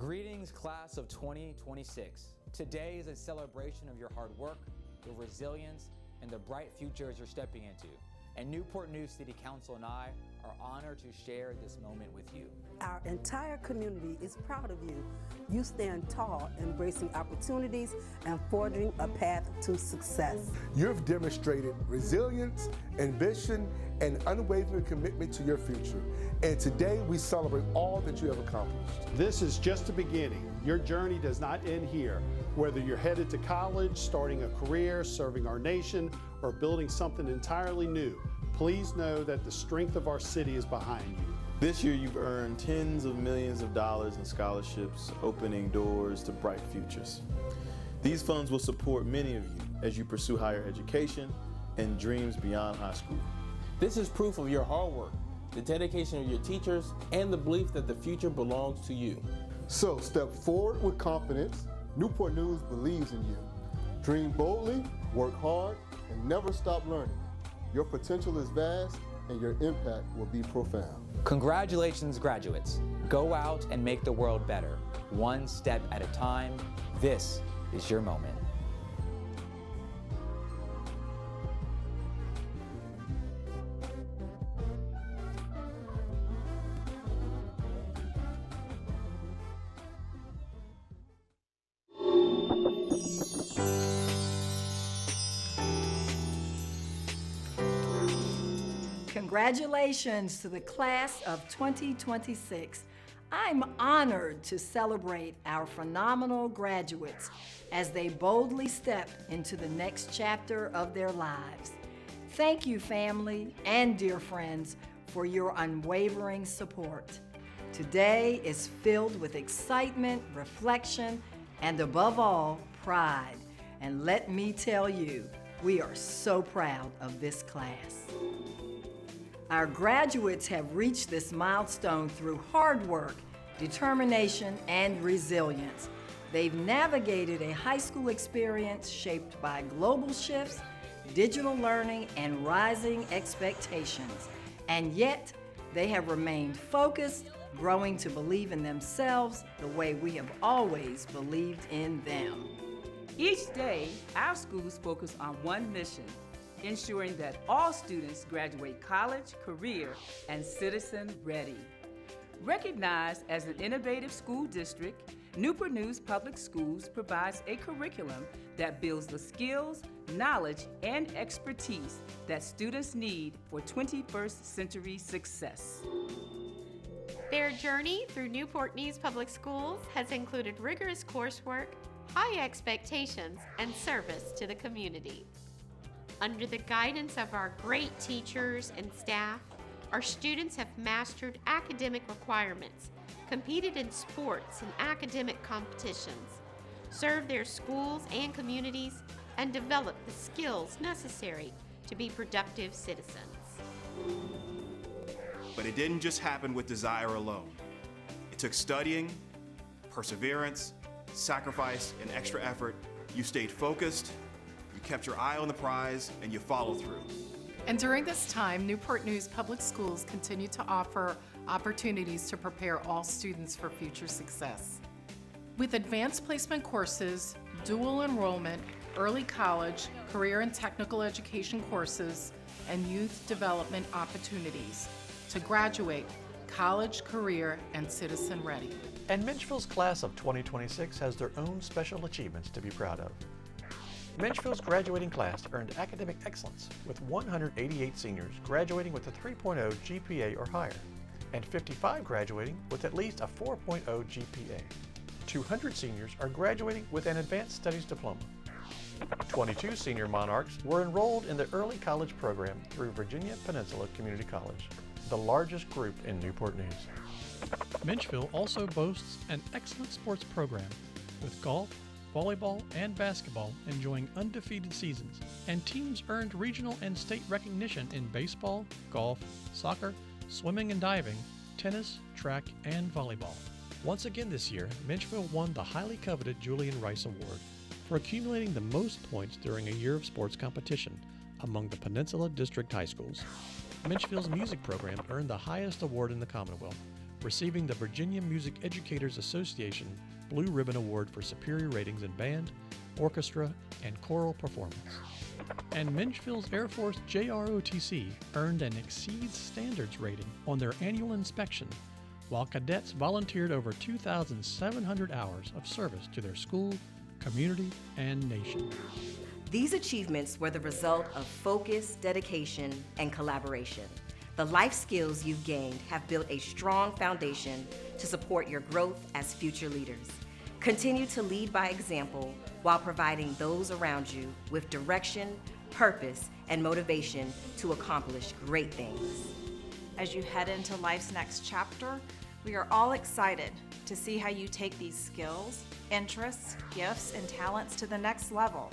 Greetings, class of 2026. Today is a celebration of your hard work, your resilience, and the bright futures you're stepping into. And Newport News City Council and I are honored to share this moment with you. Our entire community is proud of you. You stand tall, embracing opportunities and forging a path to success. You've demonstrated resilience, ambition, and unwavering commitment to your future. And today we celebrate all that you have accomplished. This is just the beginning. Your journey does not end here. Whether you're headed to college, starting a career, serving our nation, or building something entirely new, please know that the strength of our city is behind you. This year you've earned tens of millions of dollars in scholarships, opening doors to bright futures. These funds will support many of you as you pursue higher education and dreams beyond high school. This is proof of your hard work, the dedication of your teachers, and the belief that the future belongs to you. So step forward with confidence. Newport News believes in you. Dream boldly, work hard, and never stop learning. Your potential is vast, and your impact will be profound. Congratulations, graduates. Go out and make the world better, one step at a time. This is your moment. Congratulations to the class of 2026. I'm honored to celebrate our phenomenal graduates as they boldly step into the next chapter of their lives. Thank you, family and dear friends, for your unwavering support. Today is filled with excitement, reflection, and above all, pride. And let me tell you, we are so proud of this class. Our graduates have reached this milestone through hard work, determination, and resilience. They've navigated a high school experience shaped by global shifts, digital learning, and rising expectations. And yet, they have remained focused, growing to believe in themselves the way we have always believed in them. Each day, our schools focus on one mission: ensuring that all students graduate college, career, and citizen ready. Recognized as an innovative school district, Newport News Public Schools provides a curriculum that builds the skills, knowledge, and expertise that students need for 21st century success. Their journey through Newport News Public Schools has included rigorous coursework, high expectations, and service to the community. Under the guidance of our great teachers and staff, our students have mastered academic requirements, competed in sports and academic competitions, served their schools and communities, and developed the skills necessary to be productive citizens. But it didn't just happen with desire alone. It took studying, perseverance, sacrifice, and extra effort. You stayed focused, you kept your eye on the prize, and you followed through. And during this time, Newport News Public Schools continue to offer opportunities to prepare all students for future success. With advanced placement courses, dual enrollment, early college, career and technical education courses, and youth development opportunities to graduate college, career, and citizen ready. And Menchville's class of 2026 has their own special achievements to be proud of. Menchville's graduating class earned academic excellence, with 188 seniors graduating with a 3.0 GPA or higher, and 55 graduating with at least a 4.0 GPA. 200 seniors are graduating with an advanced studies diploma. 22 senior monarchs were enrolled in the early college program through Virginia Peninsula Community College, the largest group in Newport News. Menchville also boasts an excellent sports program, with golf, volleyball, and basketball enjoying undefeated seasons, and teams earned regional and state recognition in baseball, golf, soccer, swimming and diving, tennis, track, and volleyball. Once again this year, Menchville won the highly coveted Julian Rice Award for accumulating the most points during a year of sports competition among the Peninsula District High Schools. Menchville's music program earned the highest award in the Commonwealth, receiving the Virginia Music Educators Association Blue Ribbon Award for superior ratings in band, orchestra, and choral performance. And Menchville's Air Force JROTC earned an Exceeds Standards rating on their annual inspection, while cadets volunteered over 2,700 hours of service to their school, community, and nation. These achievements were the result of focus, dedication, and collaboration. The life skills you've gained have built a strong foundation to support your growth as future leaders. Continue to lead by example while providing those around you with direction, purpose, and motivation to accomplish great things. As you head into life's next chapter, we are all excited to see how you take these skills, interests, gifts, and talents to the next level.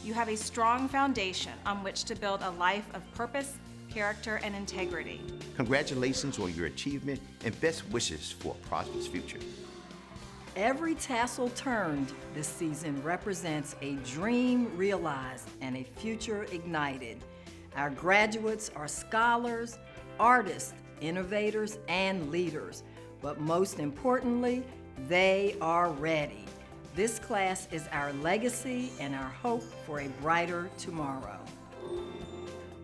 You have a strong foundation on which to build a life of purpose, character, and integrity. Congratulations on your achievement and best wishes for a prosperous future. Every tassel turned this season represents a dream realized and a future ignited. Our graduates are scholars, artists, innovators, and leaders. But most importantly, they are ready. This class is our legacy and our hope for a brighter tomorrow.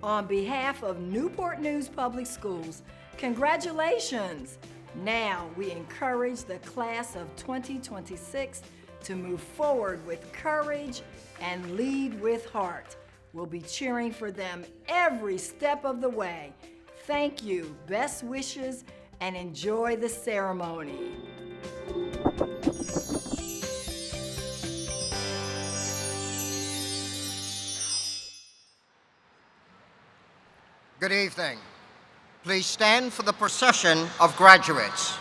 On behalf of Newport News Public Schools, congratulations! Now we encourage the class of 2026 to move forward with courage and lead with heart. We'll be cheering for them every step of the way. Thank you, best wishes, and enjoy the ceremony. Good evening. Please stand for the procession of graduates.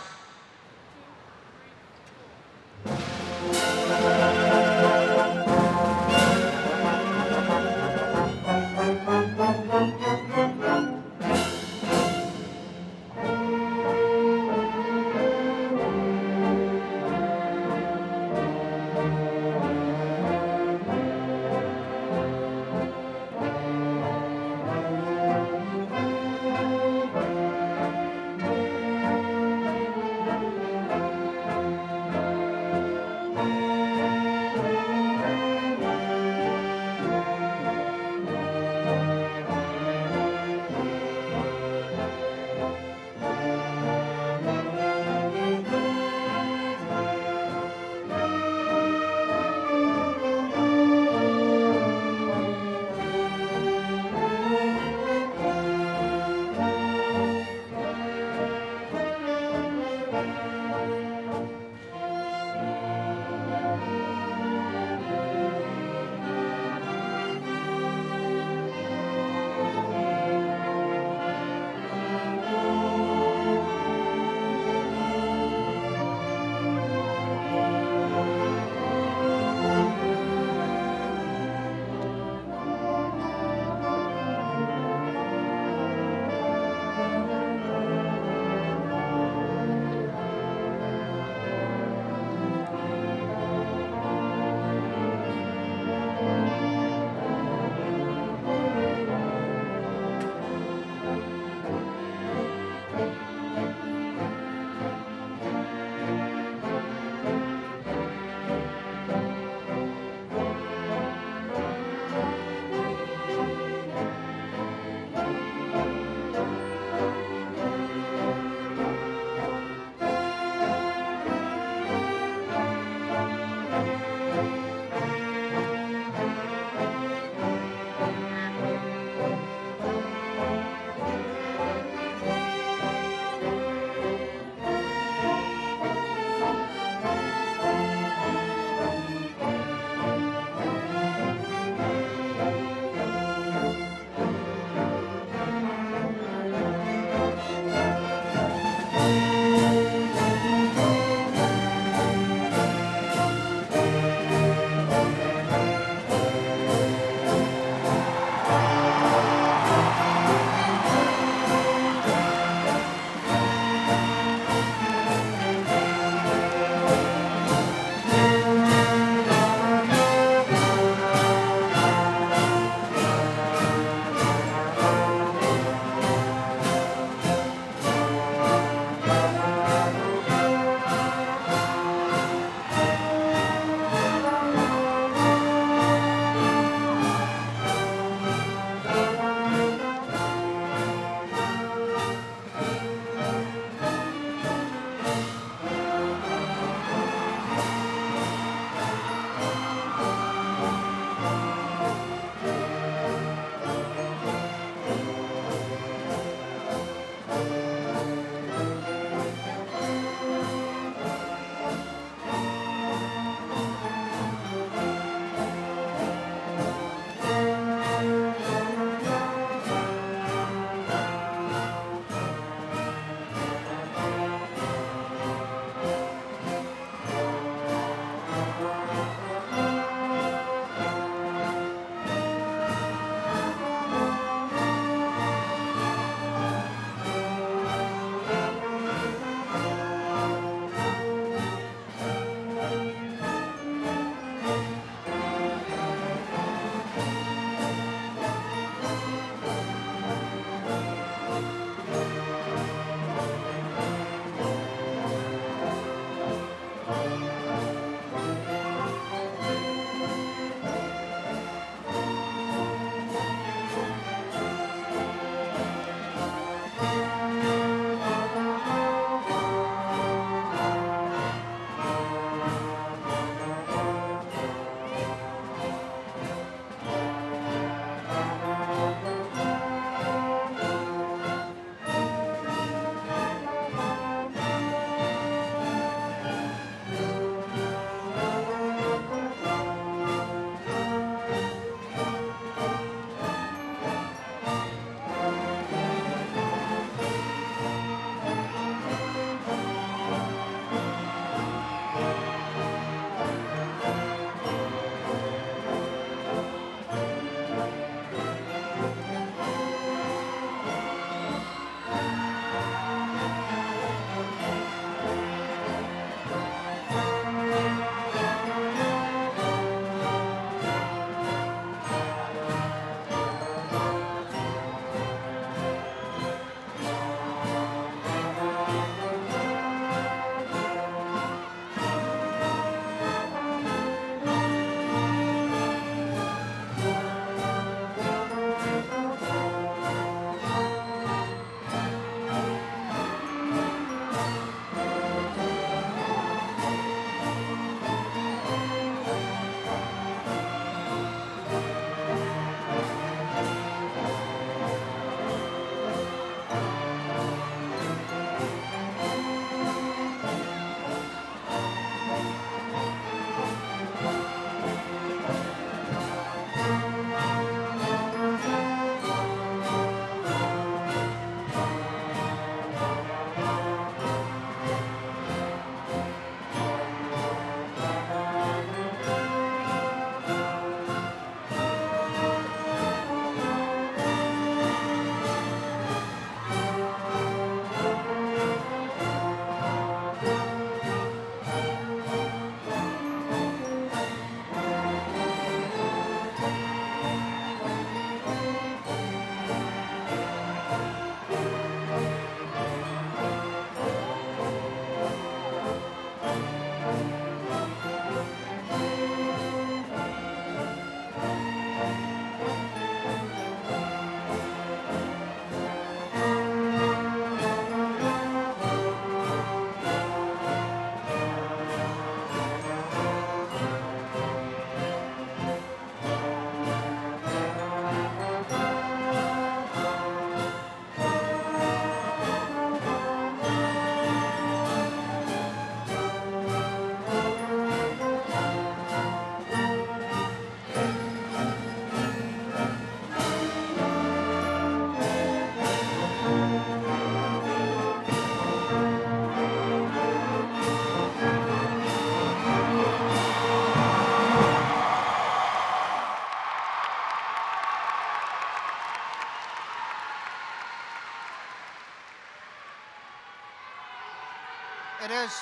It is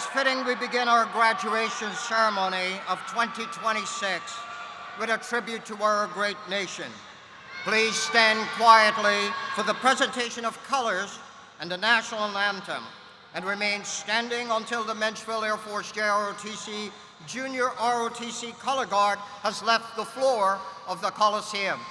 fitting we begin our graduation ceremony of 2026 with a tribute to our great nation. Please stand quietly for the presentation of colors and the national anthem, and remain standing until the Menchville Air Force JROTC Junior ROTC Color Guard has left the floor of the Coliseum.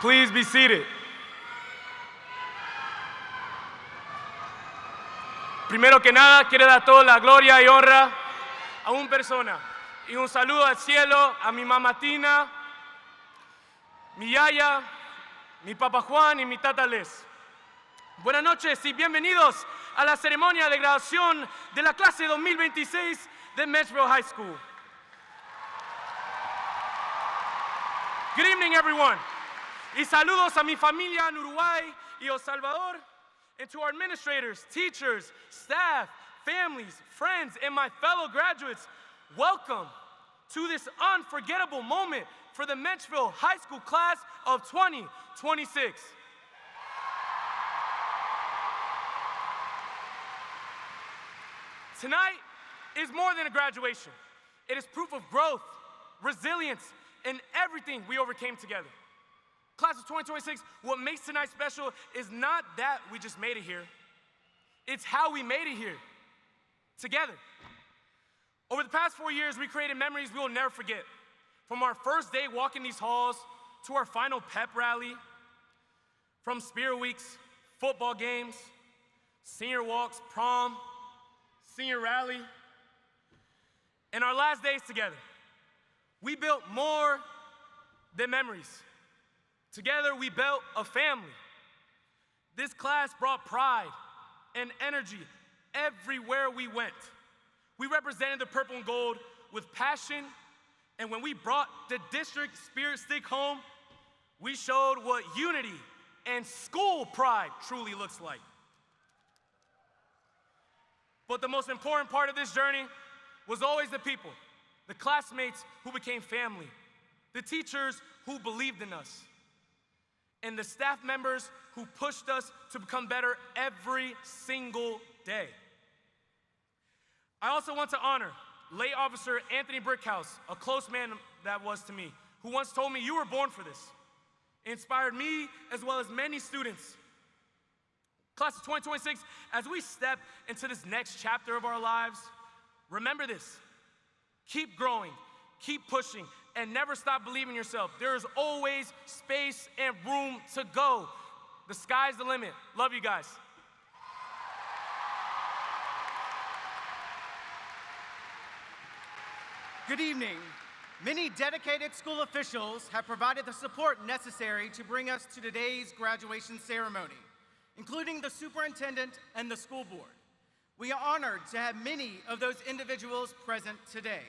Please be seated. Primero que nada, quiero dar toda la gloria y honra a una persona. Y un saludo al cielo a mi mamá Tina, mi yaya, mi papá Juan y mi tata Les. Buenas noches y bienvenidos a la ceremonia de graduación de la clase 2026 de Menchville High School. Good evening, everyone. Y saludos a mi familia en Uruguay y El Salvador, and to our administrators, teachers, staff, families, friends, and my fellow graduates. Welcome to this unforgettable moment for the Menchville High School class of 2026. Tonight is more than a graduation. It is proof of growth, resilience, and everything we overcame together. Class of 2026, what makes tonight special is not that we just made it here. It's how we made it here, together. Over the past 4 years, we created memories we will never forget. From our first day walking these halls, to our final pep rally, from spirit weeks, football games, senior walks, prom, senior rally, and our last days together. We built more than memories. Together, we built a family. This class brought pride and energy everywhere we went. We represented the purple and gold with passion, and when we brought the district spirit stick home, we showed what unity and school pride truly looks like. But the most important part of this journey was always the people, the classmates who became family, the teachers who believed in us, and the staff members who pushed us to become better every single day. I also want to honor late Officer Anthony Brickhouse, a close man that was to me, who once told me, "You were born for this." It inspired me as well as many students. Class of 2026, as we step into this next chapter of our lives, remember this: keep growing, keep pushing, and never stop believing in yourself. There is always space and room to go. The sky's the limit. Love you guys. Good evening. Many dedicated school officials have provided the support necessary to bring us to today's graduation ceremony, including the superintendent and the school board. We are honored to have many of those individuals present today.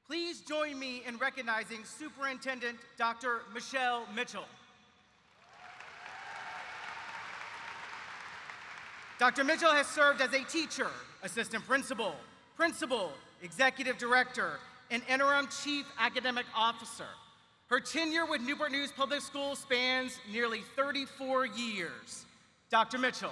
Please join me in recognizing Superintendent Dr. Michelle Mitchell. Dr. Mitchell has served as a teacher, assistant principal, executive director, and interim chief academic officer. Her tenure with Newport News Public Schools spans nearly 34 years. Dr. Mitchell.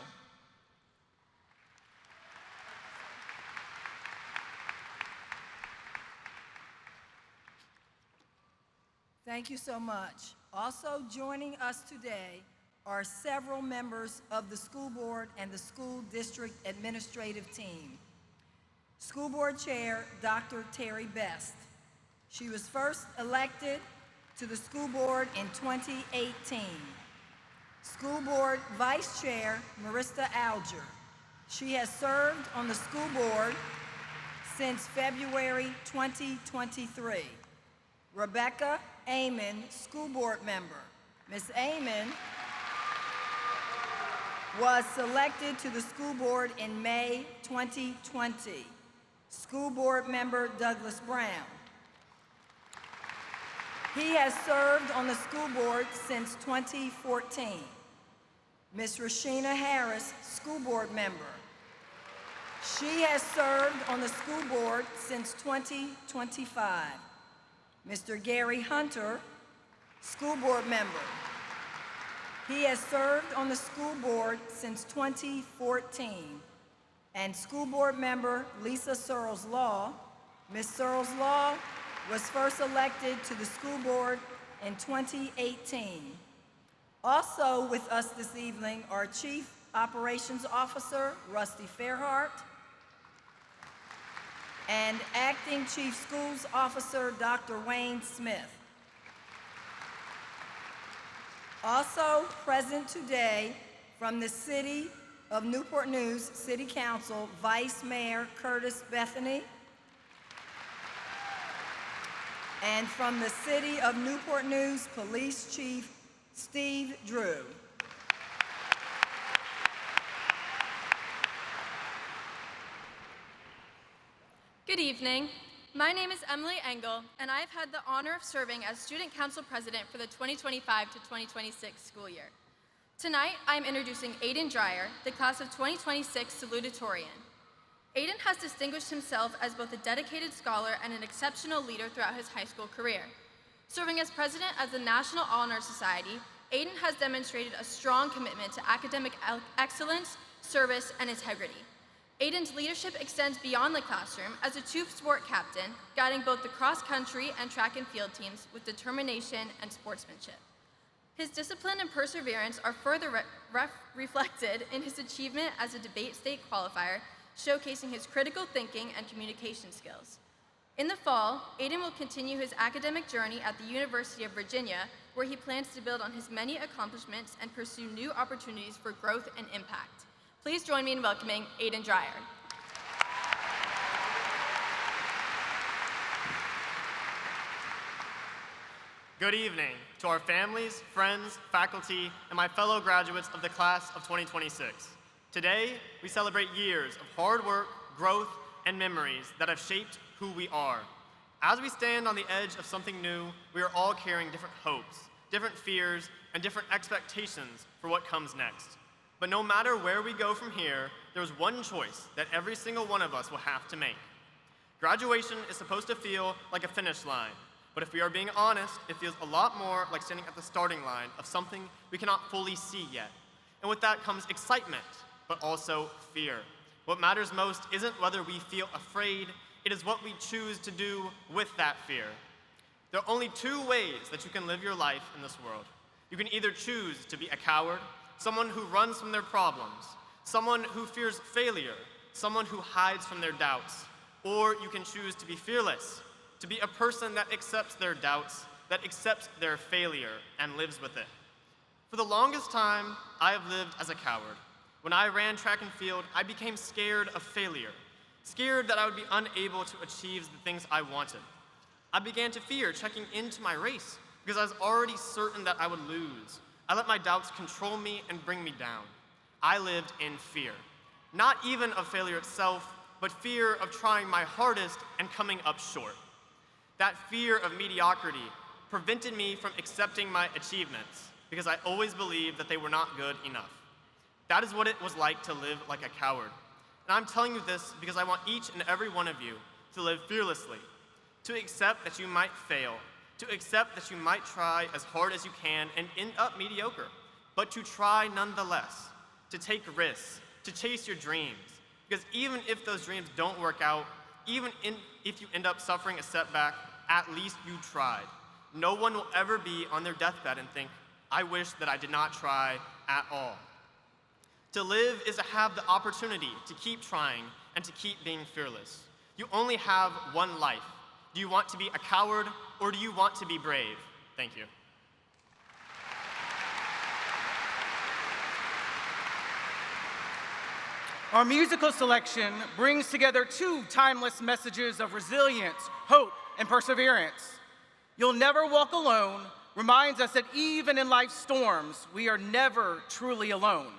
Thank you so much. Also joining us today are several members of the school board and the school district administrative team. School Board Chair, Dr. Terry Best. She was first elected to the school board in 2018. School Board Vice Chair, Marista Alger. She has served on the school board since February 2023. Rebecca Amon, School Board Member. Ms. Amon was selected to the school board in May 2020. School Board Member Douglas Brown. He has served on the school board since 2014. Ms. Rashina Harris, School Board Member. She has served on the school board since 2025. Mr. Gary Hunter, School Board Member. He has served on the school board since 2014. And School Board Member Lisa Searles-Law. Ms. Searles-Law was first elected to the school board in 2018. Also with us this evening are Chief Operations Officer Rusty Fairhart and Acting Chief Schools Officer Dr. Wayne Smith. Also present today from the City of Newport News City Council, Vice Mayor Curtis Bethany, and from the City of Newport News Police Chief Steve Drew. Good evening. My name is Emily Engel, and I've had the honor of serving as Student Council President for the 2025 to 2026 school year. Tonight, I'm introducing Aiden Dreyer, the class of 2026 salutatorian. Aiden has distinguished himself as both a dedicated scholar and an exceptional leader throughout his high school career. Serving as president of the National Honor Society, Aiden has demonstrated a strong commitment to academic excellence, service, and integrity. Aiden's leadership extends beyond the classroom as a troop sport captain, guiding both the cross-country and track and field teams with determination and sportsmanship. His discipline and perseverance are further reflected in his achievement as a debate state qualifier, showcasing his critical thinking and communication skills. In the fall, Aiden will continue his academic journey at the University of Virginia, where he plans to build on his many accomplishments and pursue new opportunities for growth and impact. Please join me in welcoming Aiden Dreyer. Good evening to our families, friends, faculty, and my fellow graduates of the class of 2026. Today, we celebrate years of hard work, growth, and memories that have shaped who we are. As we stand on the edge of something new, we are all carrying different hopes, different fears, and different expectations for what comes next. But no matter where we go from here, there's one choice that every single one of us will have to make. Graduation is supposed to feel like a finish line, but if we are being honest, it feels a lot more like standing at the starting line of something we cannot fully see yet. And with that comes excitement, but also fear. What matters most isn't whether we feel afraid, it is what we choose to do with that fear. There are only two ways that you can live your life in this world. You can either choose to be a coward, someone who runs from their problems, someone who fears failure, someone who hides from their doubts, or you can choose to be fearless, to be a person that accepts their doubts, that accepts their failure, and lives with it. For the longest time, I have lived as a coward. When I ran track and field, I became scared of failure, scared that I would be unable to achieve the things I wanted. I began to fear checking into my race because I was already certain that I would lose. I let my doubts control me and bring me down. I lived in fear, not even of failure itself, but fear of trying my hardest and coming up short. That fear of mediocrity prevented me from accepting my achievements because I always believed that they were not good enough. That is what it was like to live like a coward. And I'm telling you this because I want each and every one of you to live fearlessly, to accept that you might fail, to accept that you might try as hard as you can and end up mediocre, but to try nonetheless, to take risks, to chase your dreams. Because even if those dreams don't work out, if you end up suffering a setback, at least you tried. No one will ever be on their deathbed and think, I wish that I did not try at all. To live is to have the opportunity to keep trying and to keep being fearless. You only have one life. Do you want to be a coward or do you want to be brave? Thank you. Our musical selection brings together two timeless messages of resilience, hope, and perseverance. You'll Never Walk Alone reminds us that even in life's storms, we are never truly alone,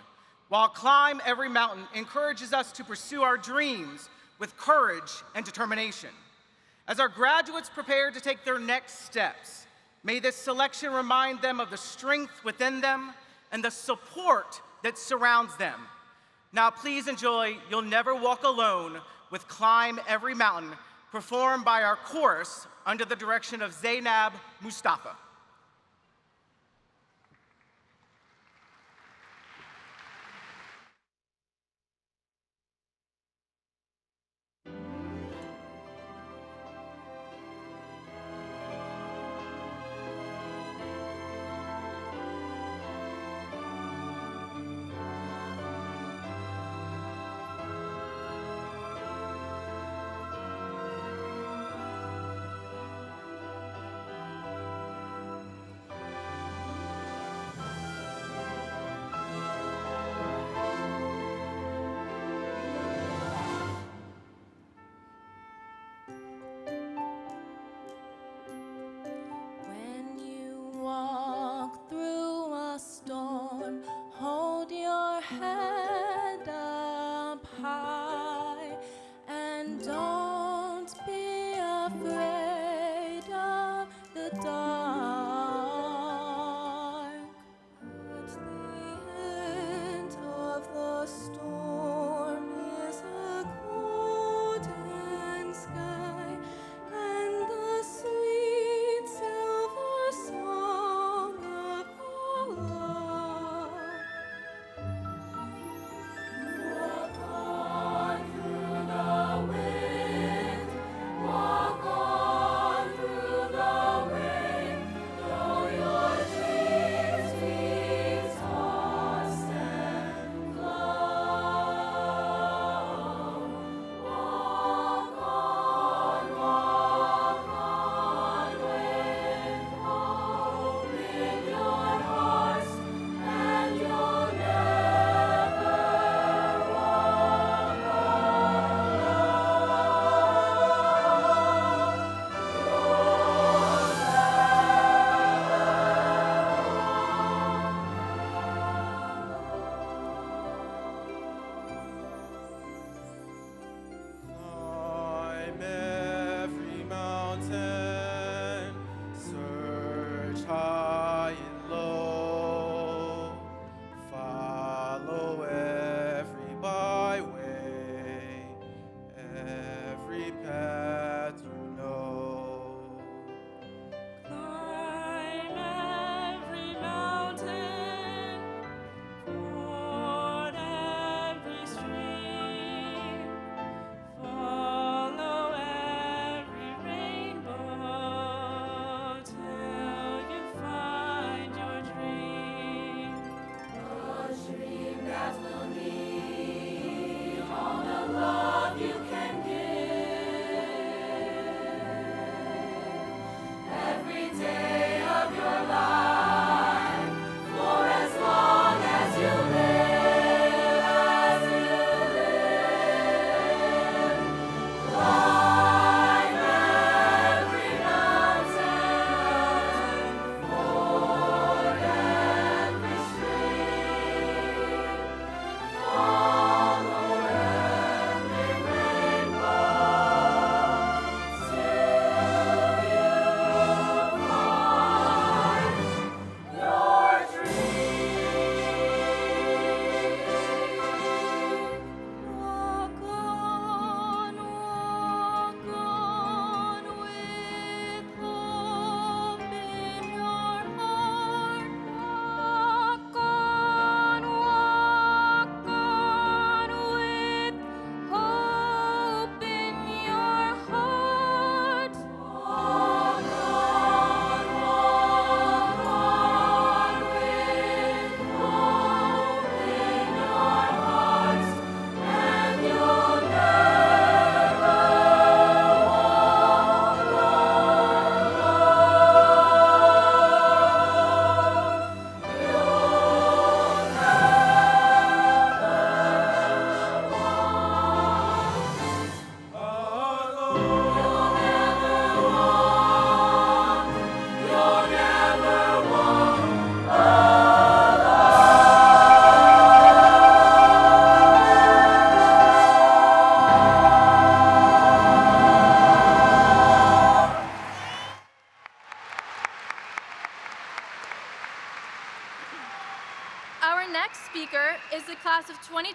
while Climb Every Mountain encourages us to pursue our dreams with courage and determination. As our graduates prepare to take their next steps, may this selection remind them of the strength within them and the support that surrounds them. Now please enjoy You'll Never Walk Alone with Climb Every Mountain, performed by our chorus under the direction of Zainab Mustafa.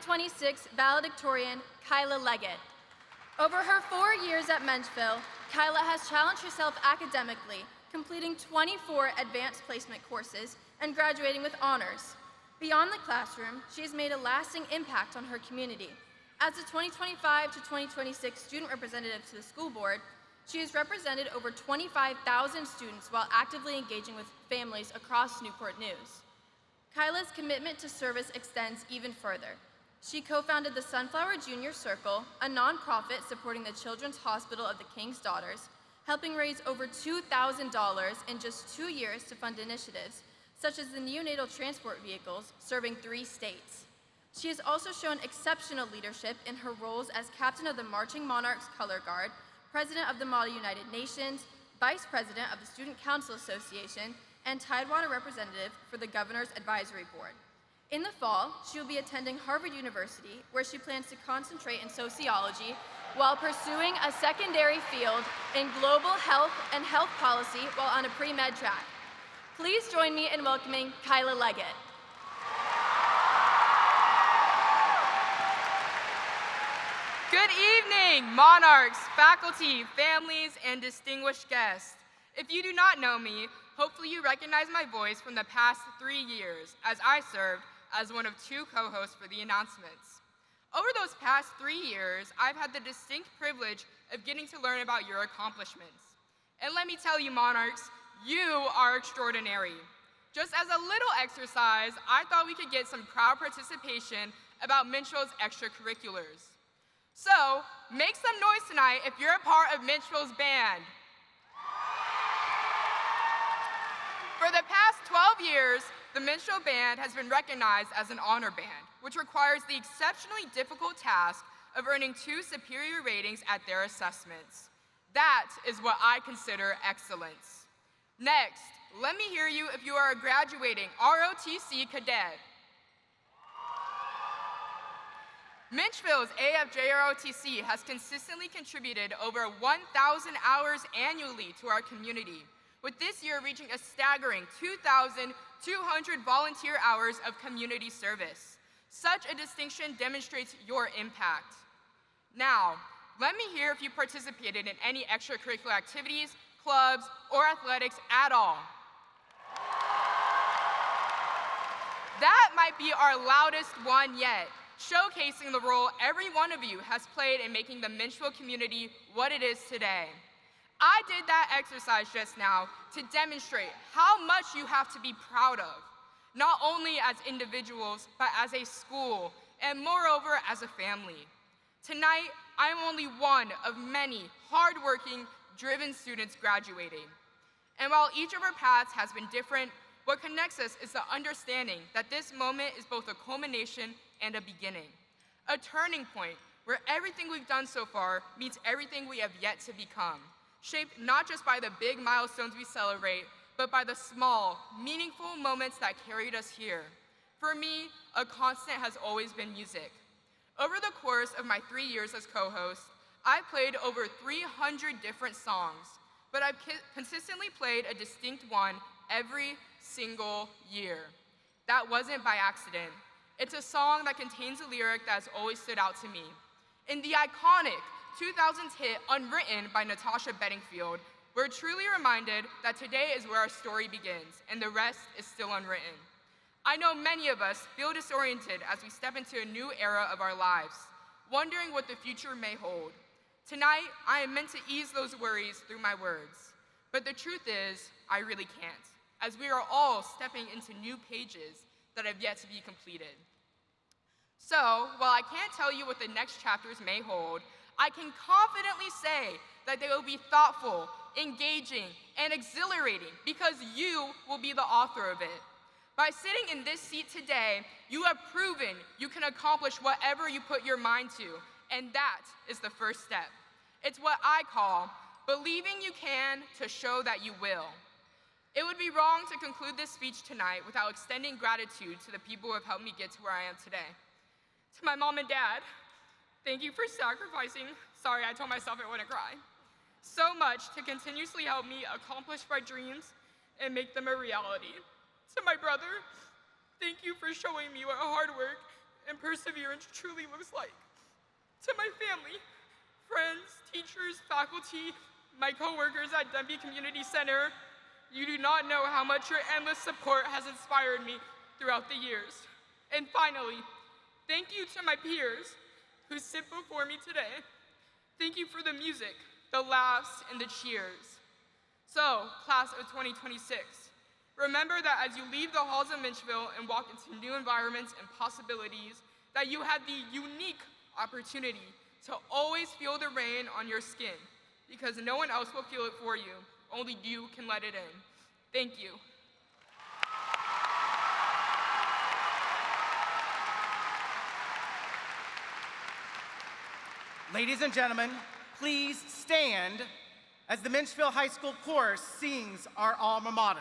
2026 valedictorian, Kyla Leggett. Over her 4 years at Menchville, Kyla has challenged herself academically, completing 24 advanced placement courses and graduating with honors. Beyond the classroom, she has made a lasting impact on her community. As the 2025 to 2026 student representative to the school board, she has represented over 25,000 students while actively engaging with families across Newport News. Kyla's commitment to service extends even further. She co-founded the Sunflower Junior Circle, a nonprofit supporting the Children's Hospital of the King's Daughters, helping raise over $2,000 in just 2 years to fund initiatives, such as the neonatal transport vehicles serving 3 states. She has also shown exceptional leadership in her roles as captain of the Marching Monarchs Color Guard, president of the Model United Nations, vice president of the Student Council Association, and Tidewater representative for the Governor's Advisory Board. In the fall, she will be attending Harvard University, where she plans to concentrate in sociology while pursuing a secondary field in global health and health policy while on a pre-med track. Please join me in welcoming Kyla Leggett. Good evening, monarchs, faculty, families, and distinguished guests. If you do not know me, hopefully you recognize my voice from the past 3 years, as I served as one of 2 co-hosts for the announcements. Over those past 3 years, I've had the distinct privilege of getting to learn about your accomplishments. And let me tell you, monarchs, you are extraordinary. Just as a little exercise, I thought we could get some proud participation about Menchville's extracurriculars. So, make some noise tonight if you're a part of Menchville's band. For the past 12 years, the Menchville Band has been recognized as an honor band, which requires the exceptionally difficult task of earning 2 superior ratings at their assessments. That is what I consider excellence. Next, let me hear you if you are a graduating ROTC cadet. Menchville's AFJ-ROTC has consistently contributed over 1,000 hours annually to our community, with this year reaching a staggering 2,200 volunteer hours of community service. Such a distinction demonstrates your impact. Now, let me hear if you participated in any extracurricular activities, clubs, or athletics at all. That might be our loudest one yet, showcasing the role every one of you has played in making the Menchville community what it is today. I did that exercise just now to demonstrate how much you have to be proud of, not only as individuals, but as a school, and moreover, as a family. Tonight, I am only one of many hardworking, driven students graduating. And while each of our paths has been different, what connects us is the understanding that this moment is both a culmination and a beginning, a turning point where everything we've done so far meets everything we have yet to become, shaped not just by the big milestones we celebrate, but by the small, meaningful moments that carried us here. For me, a constant has always been music. Over the course of my 3 years as co-host, I've played over 300 different songs, but I've consistently played a distinct one every single year. That wasn't by accident. It's a song that contains a lyric that has always stood out to me. In the iconic 2000s hit Unwritten by Natasha Bedingfield, we're truly reminded that today is where our story begins, and the rest is still unwritten. I know many of us feel disoriented as we step into a new era of our lives, wondering what the future may hold. Tonight, I am meant to ease those worries through my words, but the truth is, I really can't, as we are all stepping into new pages that have yet to be completed. So, while I can't tell you what the next chapters may hold, I can confidently say that they will be thoughtful, engaging, and exhilarating because you will be the author of it. By sitting in this seat today, you have proven you can accomplish whatever you put your mind to, and that is the first step. It's what I call believing you can to show that you will. It would be wrong to conclude this speech tonight without extending gratitude to the people who have helped me get to where I am today. To my mom and dad, thank you for sacrificing, sorry, I told myself I wouldn't cry, so much to continuously help me accomplish my dreams and make them a reality. To my brother, thank you for showing me what hard work and perseverance truly looks like. To my family, friends, teachers, faculty, my coworkers at Denby Community Center, you do not know how much your endless support has inspired me throughout the years. And finally, thank you to my peers who sit before me today. Thank you for the music, the laughs, and the cheers. So, class of 2026, remember that as you leave the halls of Menchville and walk into new environments and possibilities, that you have the unique opportunity to always feel the rain on your skin, because no one else will feel it for you. Only you can let it in. Thank you. Ladies and gentlemen, please stand as the Menchville High School Chorus sings our alma mater.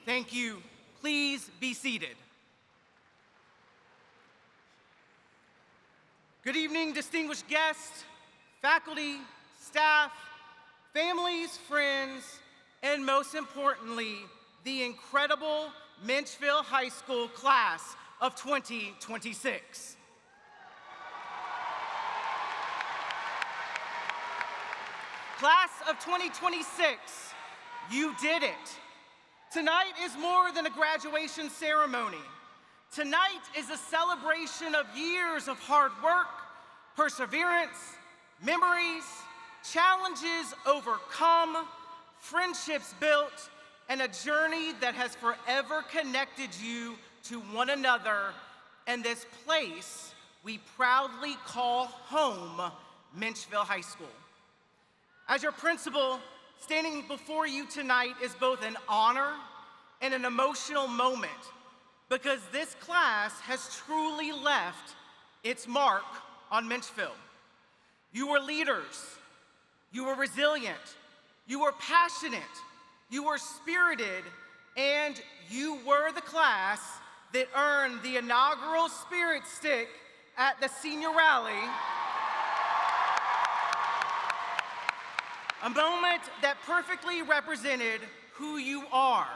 Thank you. Please be seated. Good evening, distinguished guests, faculty, staff, families, friends, and most importantly, the incredible Menchville High School class of 2026. Class of 2026, you did it. Tonight is more than a graduation ceremony. Tonight is a celebration of years of hard work, perseverance, memories, challenges overcome, friendships built, and a journey that has forever connected you to one another and this place we proudly call home, Menchville High School. As your principal, standing before you tonight is both an honor and an emotional moment because this class has truly left its mark on Menchville. You were leaders, you were resilient, you were passionate, you were spirited, and you were the class that earned the inaugural Spirit Stick at the senior rally. A moment that perfectly represented who you are,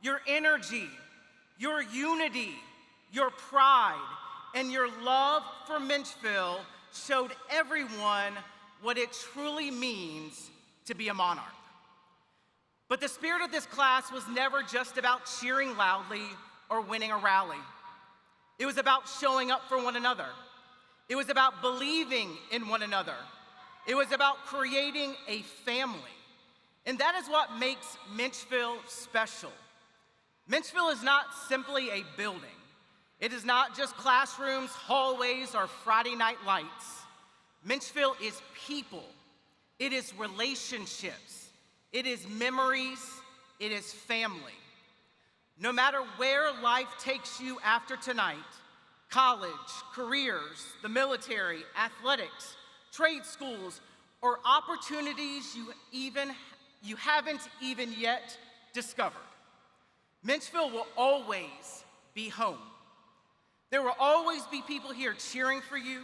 your energy, your unity, your pride, and your love for Menchville showed everyone what it truly means to be a monarch. But the spirit of this class was never just about cheering loudly or winning a rally. It was about showing up for one another. It was about believing in one another. It was about creating a family. And that is what makes Menchville special. Menchville is not simply a building. It is not just classrooms, hallways, or Friday night lights. Menchville is people. It is relationships. It is memories. It is family. No matter where life takes you after tonight, college, careers, the military, athletics, trade schools, or opportunities you haven't even yet discovered, Menchville will always be home. There will always be people here cheering for you,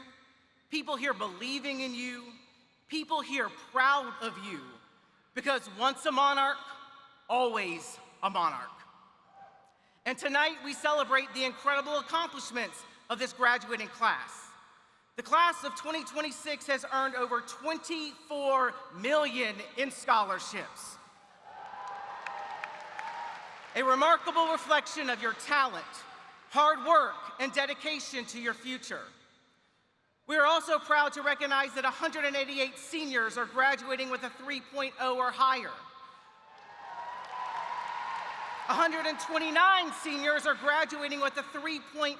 people here believing in you, people here proud of you, because once a monarch, always a monarch. And tonight we celebrate the incredible accomplishments of this graduating class. The class of 2026 has earned over $24 million in scholarships. A remarkable reflection of your talent, hard work, and dedication to your future. We are also proud to recognize that 188 seniors are graduating with a 3.0 or higher. 129 seniors are graduating with a 3.4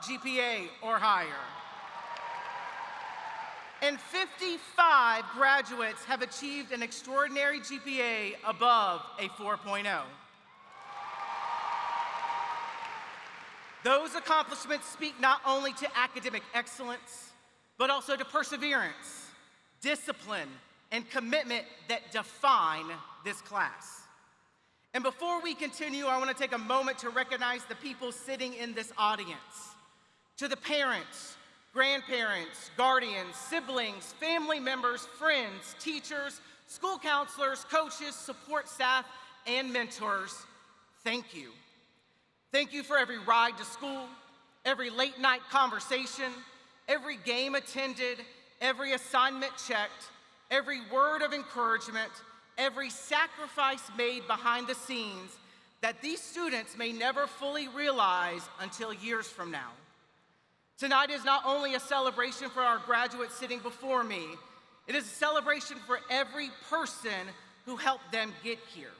GPA or higher. And 55 graduates have achieved an extraordinary GPA above a 4.0. Those accomplishments speak not only to academic excellence, but also to perseverance, discipline, and commitment that define this class. And before we continue, I want to take a moment to recognize the people sitting in this audience. To the parents, grandparents, guardians, siblings, family members, friends, teachers, school counselors, coaches, support staff, and mentors, thank you. Thank you for every ride to school, every late night conversation, every game attended, every assignment checked, every word of encouragement, every sacrifice made behind the scenes that these students may never fully realize until years from now. Tonight is not only a celebration for our graduates sitting before me, it is a celebration for every person who helped them get here.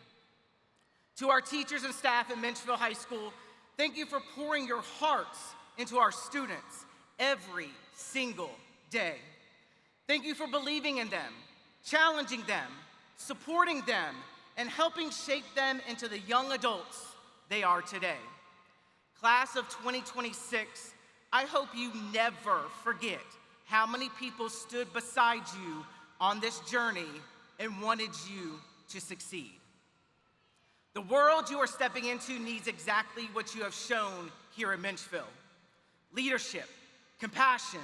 To our teachers and staff at Menchville High School, thank you for pouring your hearts into our students every single day. Thank you for believing in them, challenging them, supporting them, and helping shape them into the young adults they are today. Class of 2026, I hope you never forget how many people stood beside you on this journey and wanted you to succeed. The world you are stepping into needs exactly what you have shown here at Menchville: leadership, compassion,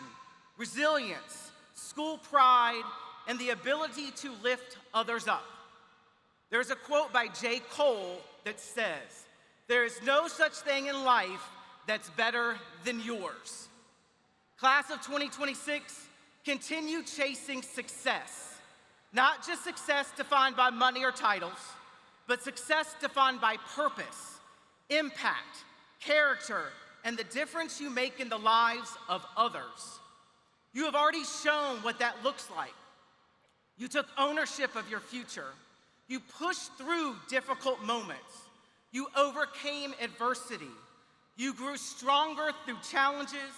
resilience, school pride, and the ability to lift others up. There's a quote by J. Cole that says, "There is no such thing in life that's better than yours." Class of 2026, continue chasing success, not just success defined by money or titles, but success defined by purpose, impact, character, and the difference you make in the lives of others. You have already shown what that looks like. You took ownership of your future. You pushed through difficult moments. You overcame adversity. You grew stronger through challenges.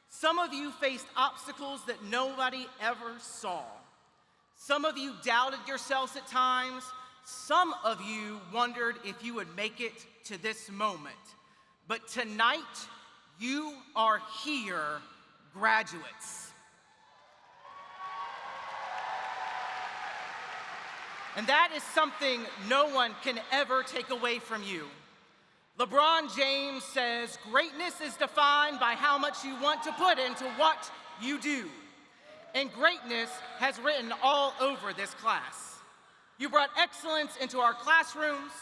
Some of you faced obstacles that nobody ever saw. Some of you doubted yourselves at times. Some of you wondered if you would make it to this moment. But tonight, you are here, graduates. And that is something no one can ever take away from you. LeBron James says, "Greatness is defined by how much you want to put into what you do." And greatness has written all over this class. You brought excellence into our classrooms.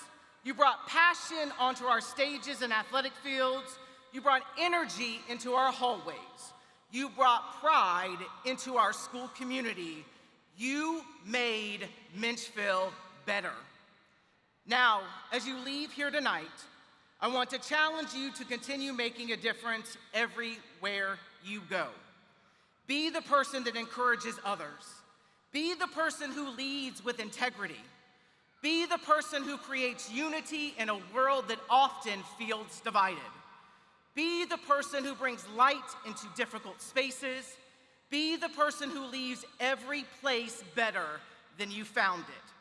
You brought passion onto our stages and athletic fields. You brought energy into our hallways. You brought pride into our school community. You made Menchville better. Now, as you leave here tonight, I want to challenge you to continue making a difference everywhere you go. Be the person that encourages others. Be the person who leads with integrity. Be the person who creates unity in a world that often feels divided. Be the person who brings light into difficult spaces. Be the person who leaves every place better than you found it.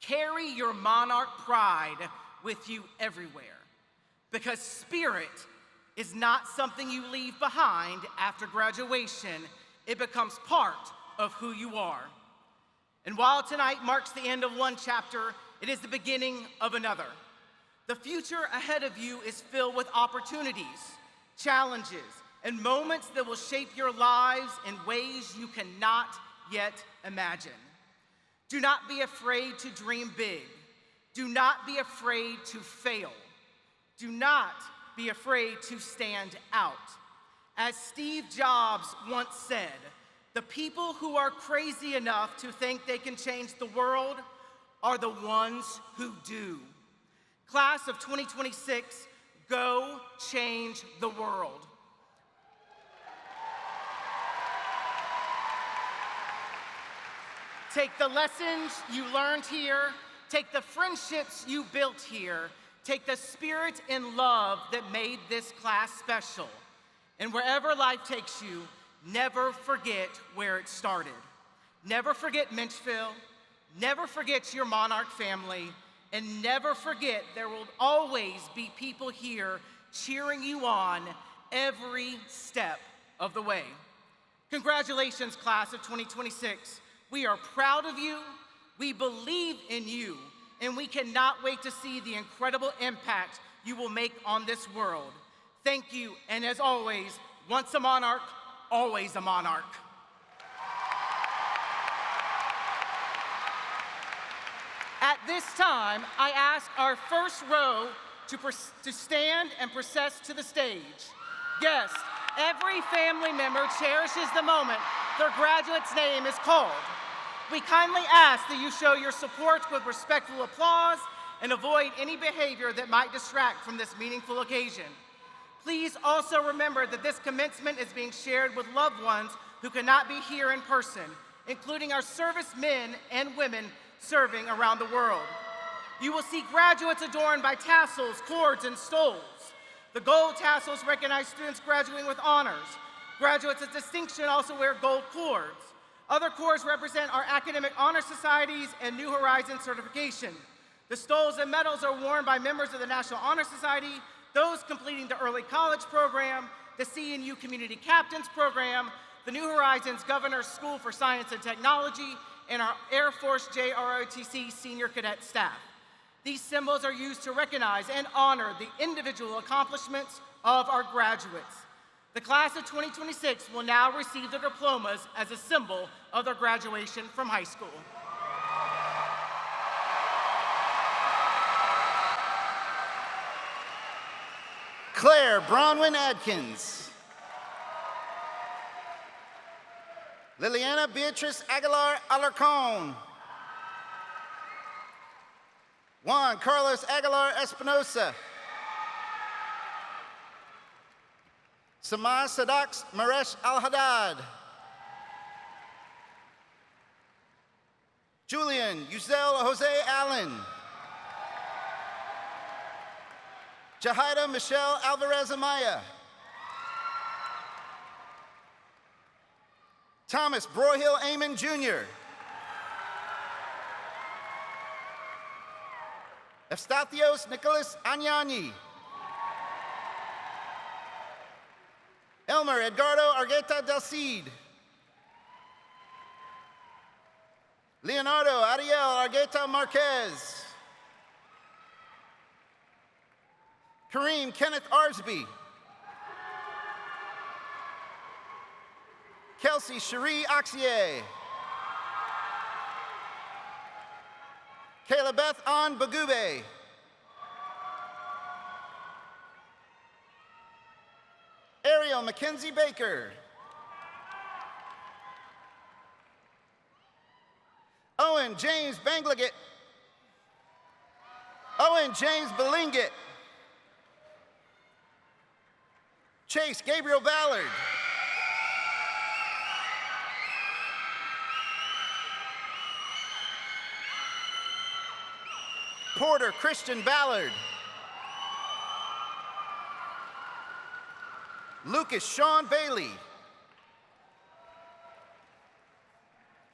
Carry your monarch pride with you everywhere, because spirit is not something you leave behind after graduation. It becomes part of who you are. And while tonight marks the end of one chapter, it is the beginning of another. The future ahead of you is filled with opportunities, challenges, and moments that will shape your lives in ways you cannot yet imagine. Do not be afraid to dream big. Do not be afraid to fail. Do not be afraid to stand out. As Steve Jobs once said, the people who are crazy enough to think they can change the world are the ones who do. Class of 2026, go change the world. Take the lessons you learned here, take the friendships you built here, take the spirit and love that made this class special. And wherever life takes you, never forget where it started. Never forget Menchville, never forget your Monarch family, and never forget there will always be people here cheering you on every step of the way. Congratulations, class of 2026. We are proud of you, we believe in you, and we cannot wait to see the incredible impact you will make on this world. Thank you, and as always, once a Monarch, always a Monarch. At this time, I ask our first row to stand and process to the stage. Guests, every family member cherishes the moment their graduate's name is called. We kindly ask that you show your support with respectful applause and avoid any behavior that might distract from this meaningful occasion. Please also remember that this commencement is being shared with loved ones who cannot be here in person, including our servicemen and women serving around the world. You will see graduates adorned by tassels, cords, and stoles. The gold tassels recognize students graduating with honors. Graduates of distinction also wear gold cords. Other cords represent our academic honor societies and New Horizons certification. The stoles and medals are worn by members of the National Honor Society, those completing the early college program, the CNU Community Captains Program, the New Horizons Governor's School for Science and Technology, and our Air Force JROTC senior cadet staff. These symbols are used to recognize and honor the individual accomplishments of our graduates. The class of 2026 will now receive their diplomas as a symbol of their graduation from high school. Claire Bronwyn Adkins. Liliana Beatrice Aguilar Alarcon. Juan Carlos Aguilar Espinosa. Samah Sadaq Maresh Al-Haddad. Julian Yuzel Jose Allen. Jahida Michelle Alvarez Amaya. Thomas Broyhill Amon Jr. Eustathios Nicholas Anyani. Elmer Edgardo Argueta del Cid. Leonardo Ariel Argueta Marquez. Kareem Kenneth Arsby. Kelsey Cherie Oxier. Kayla Beth An Bagube. Ariel Mackenzie Baker. Owen James Banglaget. Owen James Belingit. Chase Gabriel Ballard. Porter Christian Ballard. Lucas Sean Bailey.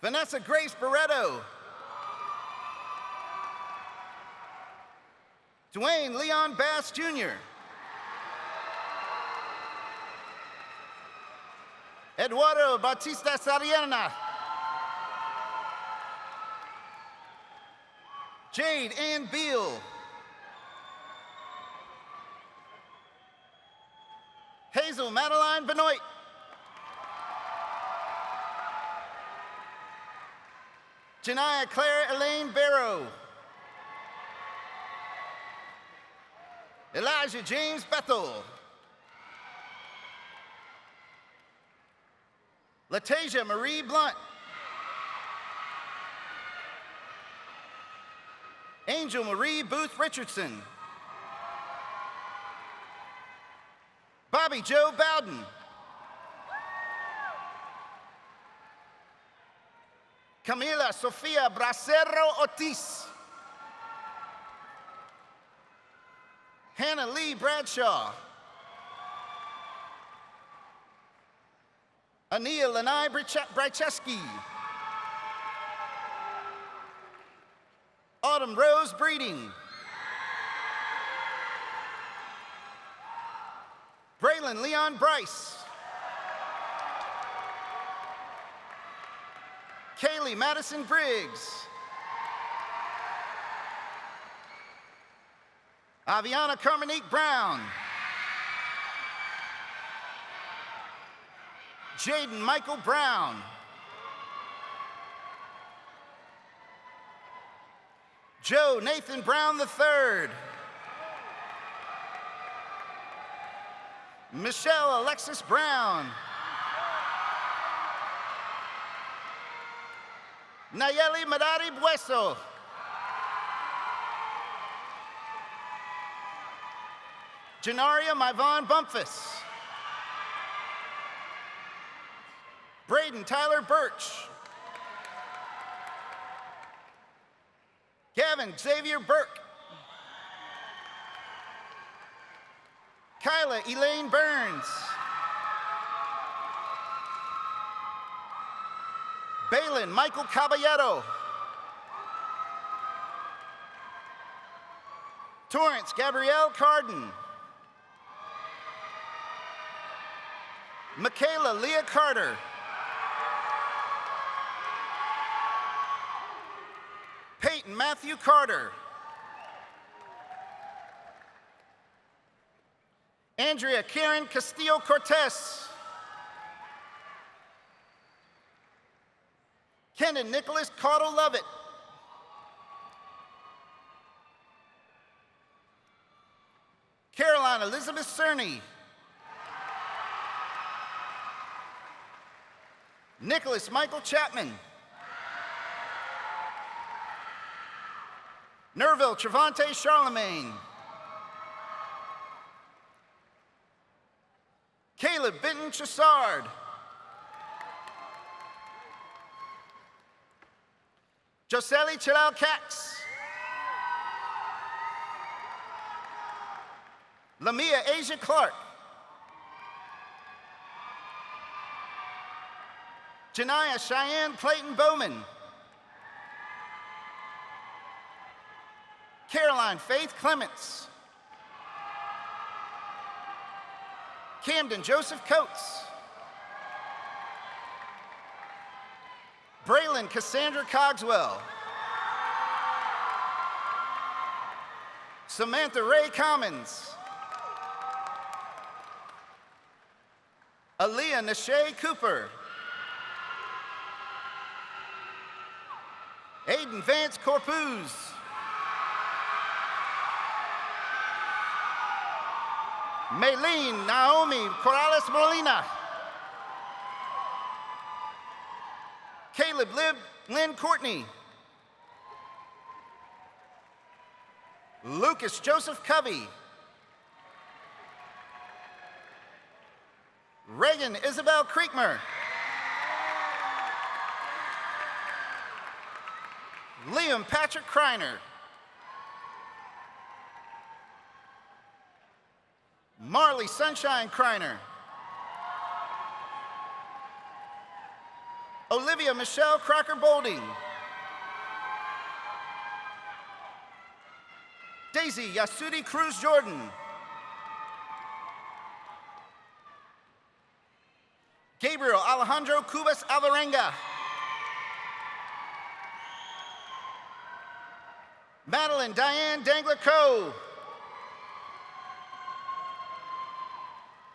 Vanessa Grace Barreto. Dwayne Leon Bass Jr. Eduardo Batista Sariana. Jade Ann Beal. Hazel Madeline Benoit. Janiyah Claire Elaine Barrow. Elijah James Bethel. Latasia Marie Blunt. Angel Marie Booth Richardson. Bobby Joe Bowden. Camila Sofia Bracero Ortiz. Hannah Lee Bradshaw. Ania Lanai Brycheski. Autumn Rose Breeding. Braylon Leon Bryce. Kaylee Madison Briggs. Aviana Carmonique Brown. Jaden Michael Brown. Joe Nathan Brown III. Michelle Alexis Brown. Nayeli Madari Bueso. Janaria Myvonne Bumpus. Braden Tyler Birch. Gavin Xavier Burke. Kyla Elaine Burns. Balin Michael Caballero. Torrance Gabrielle Carden. Michaela Leah Carter. Peyton Matthew Carter. Andrea Karen Castillo Cortez. Kenan Nicholas Caudle Lovett. Caroline Elizabeth Cerny. Nicholas Michael Chapman. Nerville Trevante Charlemagne. Caleb Benton Chassard. Josely Chilal Cax. Lamia Asia Clark. Janiyah Cheyenne Clayton Bowman. Caroline Faith Clements. Camden Joseph Coates. Braylon Cassandra Cogswell. Samantha Ray Commons. Aaliyah Nashay Cooper. Aiden Vance Corpuz. Maylene Naomi Corrales Molina. Caleb Lynn Courtney. Lucas Joseph Covey. Reagan Isabel Creekmer. Liam Patrick Kreiner. Marley Sunshine Kreiner. Olivia Michelle Crocker Bolding. Daisy Yasudi Cruz Jordan. Gabriel Alejandro Cubas Alvarenga. Madeline Diane Dangler Coe.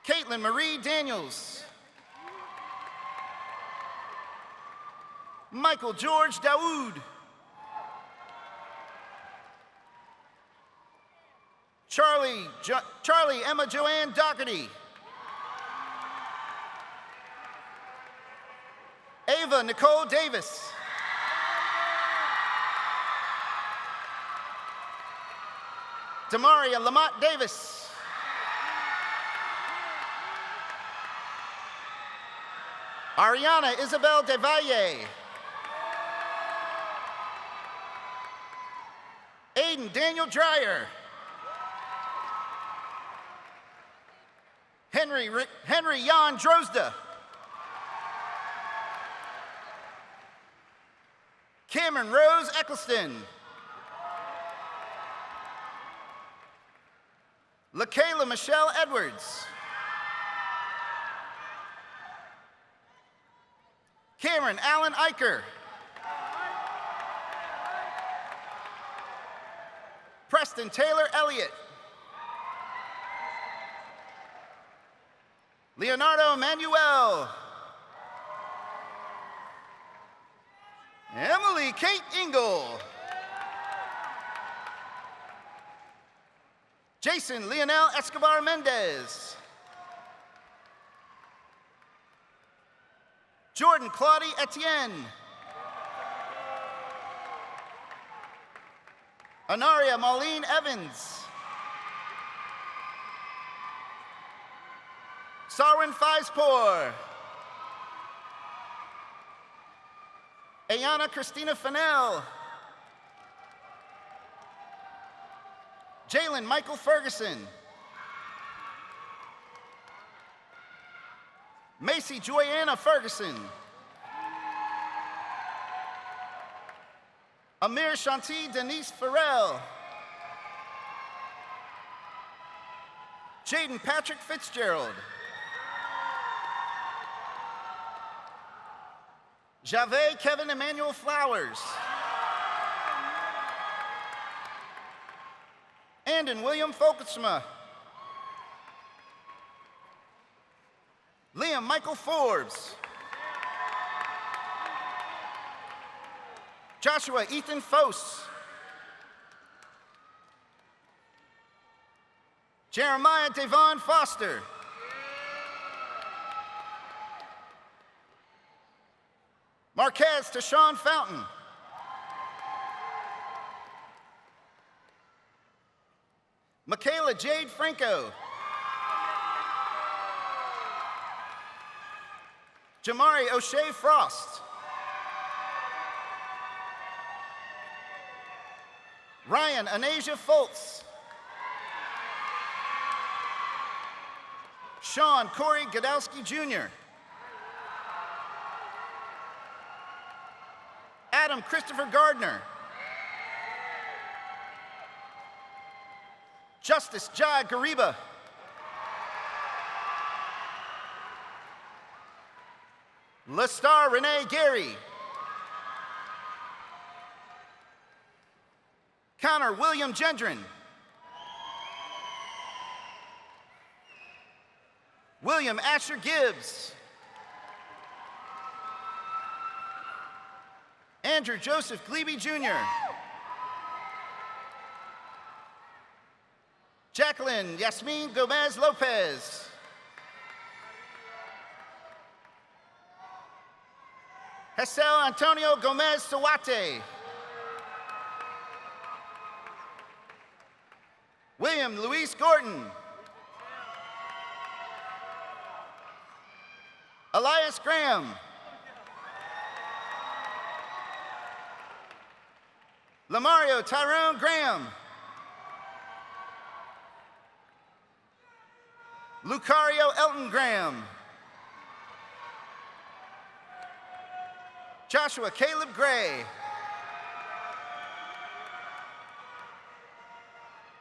Caitlin Marie Daniels. Michael George Daoud. Charlie Emma Joanne Dougherty. Eva Nicole Davis. Demaria Lamont Davis. Ariana Isabel De Valle. Aiden Daniel Dreyer. Henry Jan Drozda. Cameron Rose Eccleston. LaKayla Michelle Edwards. Cameron Allen Eicher. Preston Taylor Elliott. Leonardo Manuel. Emily Kate Engel. Jason Leonel Escobar Mendez. Jordan Claudie Etienne. Anaria Marlene Evans. Sarwin Faispor. Ayana Christina Fennell. Jalen Michael Ferguson. Macy Joyanna Ferguson. Amir Shanti Denise Farrell. Jaden Patrick Fitzgerald. Javeh Kevin Emmanuel Flowers. Andon William Folkesma. Liam Michael Forbes. Joshua Ethan Fose. Jeremiah Devon Foster. Marquez Tashawn Fountain. Michaela Jade Franco. Jamari O'Shea Frost. Ryan Anasia Foltz. Sean Corey Godowski Jr. Adam Christopher Gardner. Justice Jai Gariba. Lestar Renee Gary. Connor William Gendron. William Asher Gibbs. Andrew Joseph Glebe Jr. Jacqueline Yasmin Gomez Lopez. Hesel Antonio Gomez Sawate. William Luis Gordon. Elias Graham. Lamario Tyrone Graham. Lucario Elton Graham. Joshua Caleb Gray.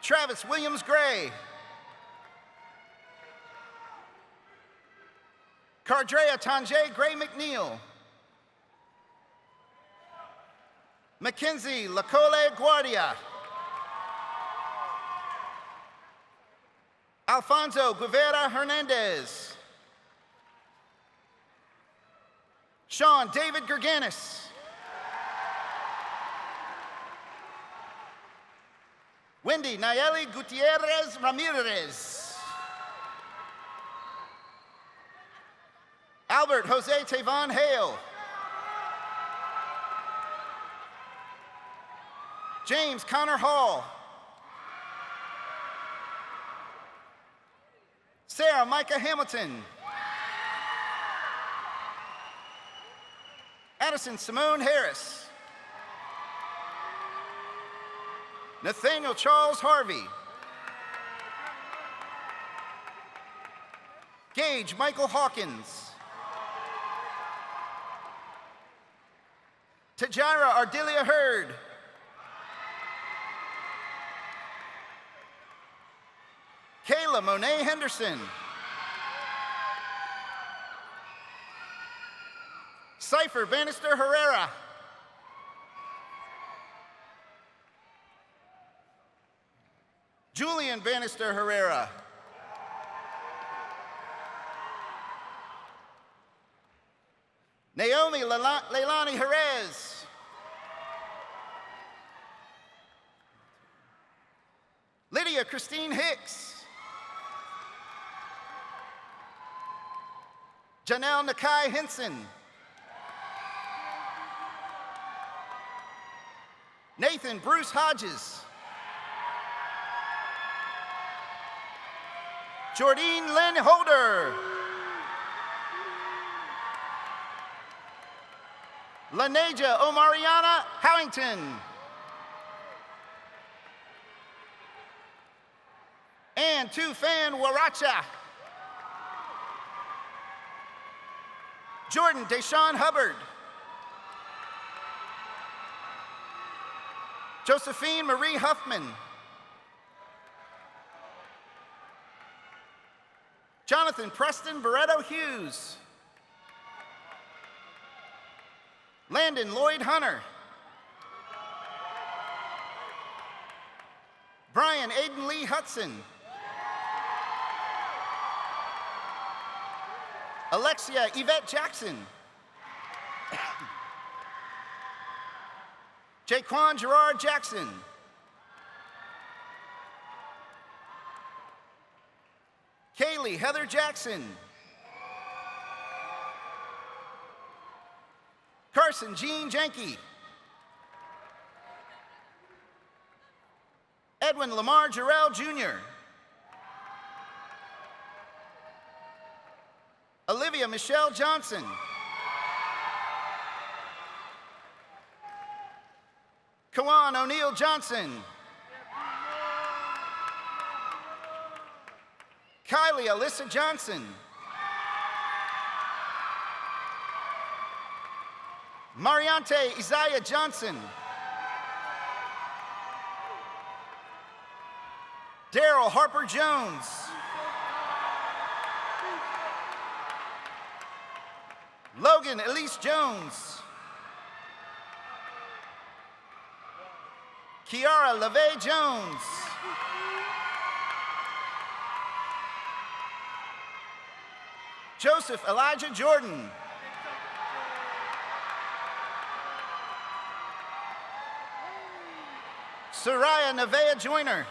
Travis Williams Gray. Cardrea Tanjay Gray McNeil. Mackenzie Lacole Guardia. Alfonso Guevara Hernandez. Sean David Gerganis. Wendy Nayeli Gutierrez Ramirez. Albert Jose Tavon Hale. James Connor Hall. Sarah Micah Hamilton. Addison Simone Harris. Nathaniel Charles Harvey. Gage Michael Hawkins. Tajira Ardelia Hurd. Kayla Monet Henderson. Cypher Bannister Herrera. Julian Bannister Herrera. Naomi Leilani Jerez. Lydia Christine Hicks. Janelle Nakai Henson. Nathan Bruce Hodges. Jordine Lynn Holder. Laneja Omariana Howington. And Tufan Waracha. Jordan Deshaun Hubbard. Josephine Marie Huffman. Jonathan Preston Barretto Hughes. Landon Lloyd Hunter. Brian Aiden Lee Hudson. Alexia Yvette Jackson. Jaquan Gerard Jackson. Kaylee Heather Jackson. Carson Jean Janke. Edwin Lamar Jarrell Jr. Olivia Michelle Johnson. Kawan O'Neill Johnson. Kylie Alyssa Johnson. Mariante Isaiah Johnson. Daryl Harper Jones. Logan Elise Jones. Kiara LaVey Jones. Joseph Elijah Jordan. Soraya Nevea Joyner.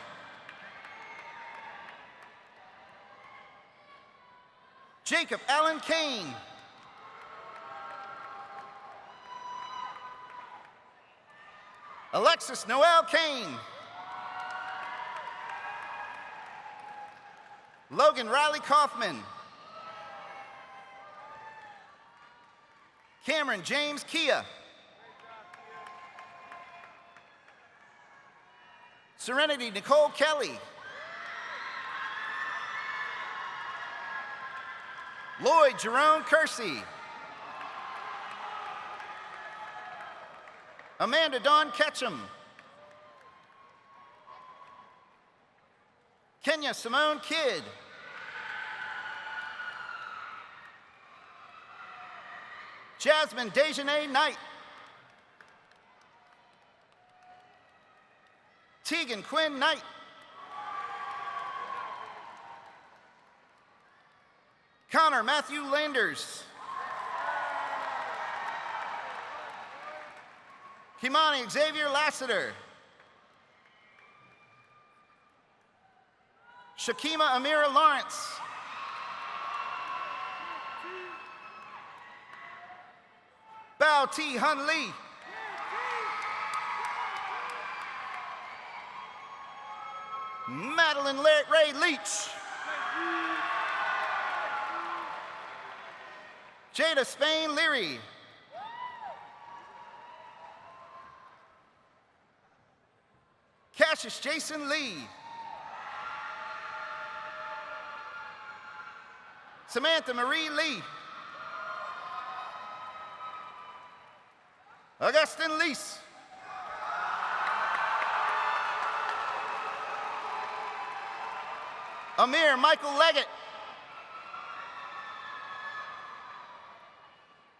Jacob Allen Kane. Alexis Noel Kane. Logan Riley Kaufman. Cameron James Kia. Serenity Nicole Kelly. Lloyd Jerome Kersey. Amanda Dawn Ketchum. Kenya Simone Kidd. Jasmine Dejanay Knight. Tegan Quinn Knight. Connor Matthew Landers. Kimani Xavier Lassiter. Shakima Amira Lawrence. Bao T. Hun Lee. Madeline Ray Leach. Jada Spain Leary. Cassius Jason Lee. Samantha Marie Lee. Augustin Lease. Amir Michael Leggett.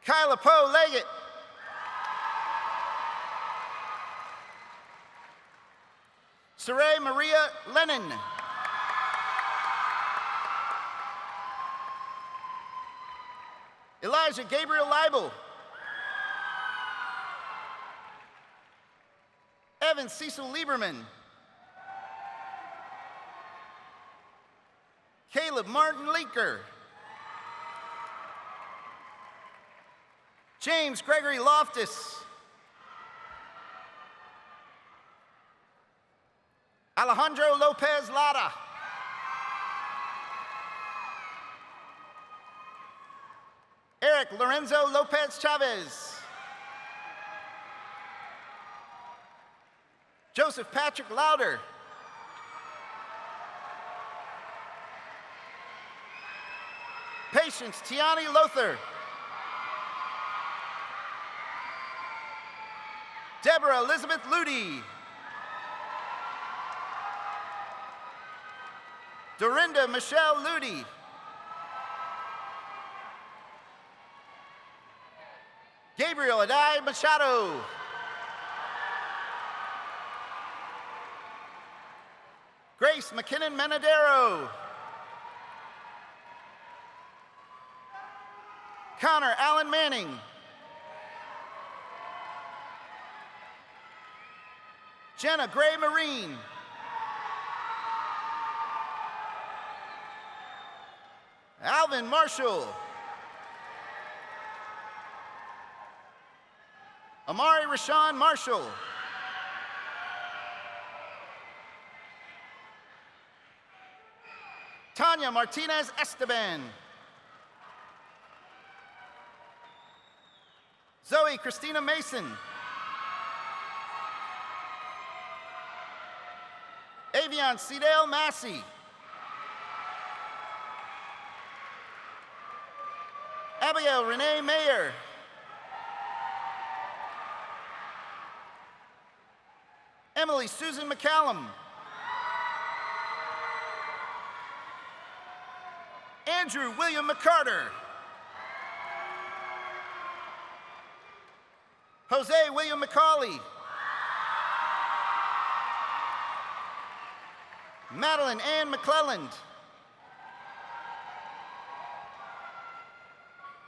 Kyla Poe Leggett. Saray Maria Lennon. Elijah Gabriel Leibel. Evan Cecil Lieberman. Caleb Martin Leaker. James Gregory Loftus. Alejandro Lopez Lara. Eric Lorenzo Lopez Chavez. Joseph Patrick Lauder. Patience Tiani Lothar. Deborah Elizabeth Ludi. Dorinda Michelle Ludi. Gabriel Adai Machado. Grace McKinnon Menadero. Connor Allen Manning. Jenna Gray Marine. Alvin Marshall. Amari Rashawn Marshall. Tanya Martinez Esteban. Zoe Christina Mason. Avion Cedale Massey. Abigail Renee Mayer. Emily Susan McCallum. Andrew William McCarter. Jose William McCauley. Madeline Ann McClelland.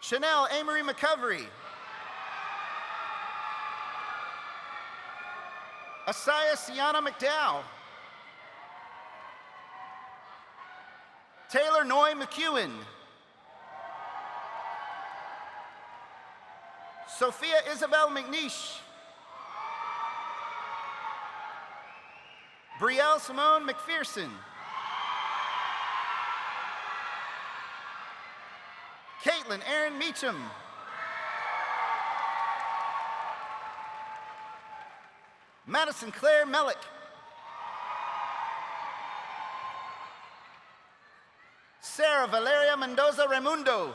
Chanel Amory McCovery. Asaya Sienna McDowell. Taylor Noy McEwen. Sophia Isabel McNeish. Brielle Simone McPherson. Caitlin Aaron Meacham. Madison Claire Mellick. Sarah Valeria Mendoza Raimundo.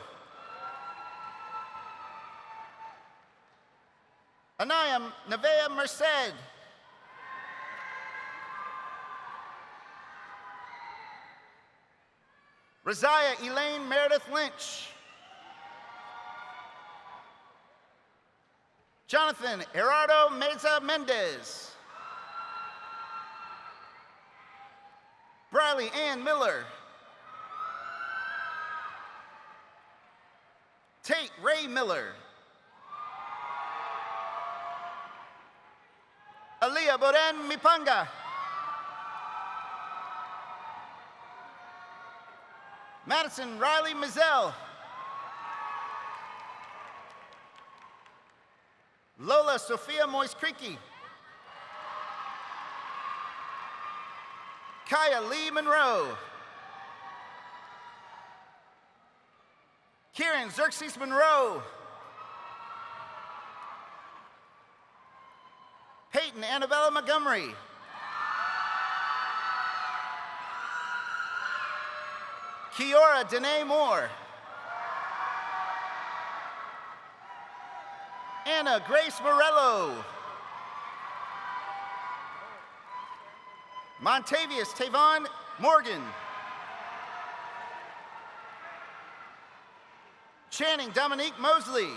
Anaya Nevea Merced. Rosiah Elaine Meredith Lynch. Jonathan Gerardo Meza Mendez. Briley Ann Miller. Tate Ray Miller. Aaliyah Boren Mipanga. Madison Riley Mizell. Lola Sophia Moise Creaky. Kaya Lee Monroe. Kieran Xerxes Monroe. Peyton Annabella Montgomery. Kiora Danae Moore. Anna Grace Morello. Montavious Tavon Morgan. Channing Dominique Mosley.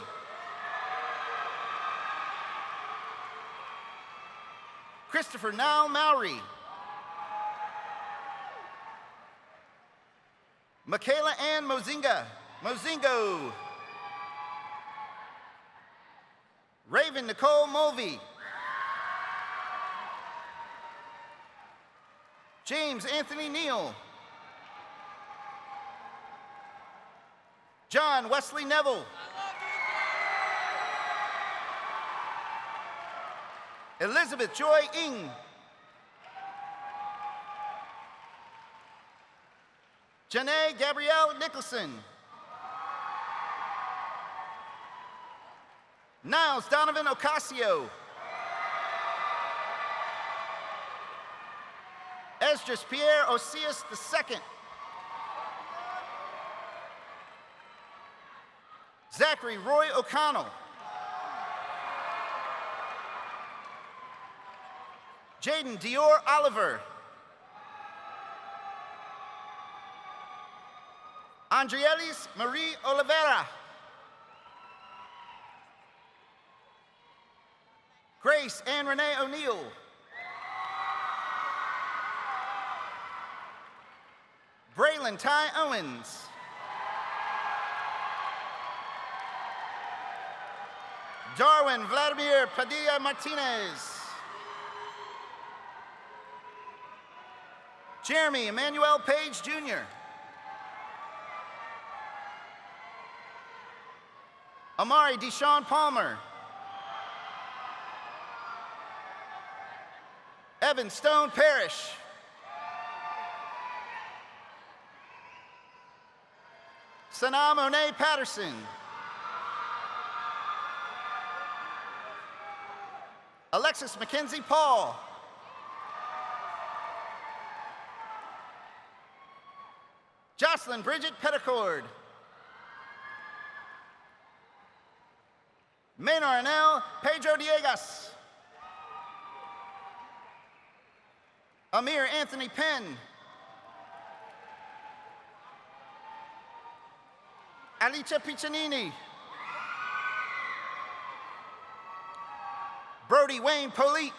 Christopher Nile Mowry. Michaela Ann Mozingo. Raven Nicole Mulvey. James Anthony Neal. John Wesley Neville. Elizabeth Joy Ng. Janae Gabrielle Nicholson. Niles Donovan Ocasio. Esdras Pierre Osias II. Zachary Roy O'Connell. Jaden Dior Oliver. Andrielis Marie Oliveira. Grace Ann Renee O'Neill. Braylon Ty Owens. Darwin Vladimir Padilla Martinez. Jeremy Emmanuel Page Jr. Amari Deshaun Palmer. Evan Stone Parrish. Sanaa Monet Patterson. Alexis Mackenzie Paul. Jocelyn Bridget Petticord. Maynard Anel Pedro Diegas. Amir Anthony Penn. Alicia Piccinini. Brody Wayne Polite.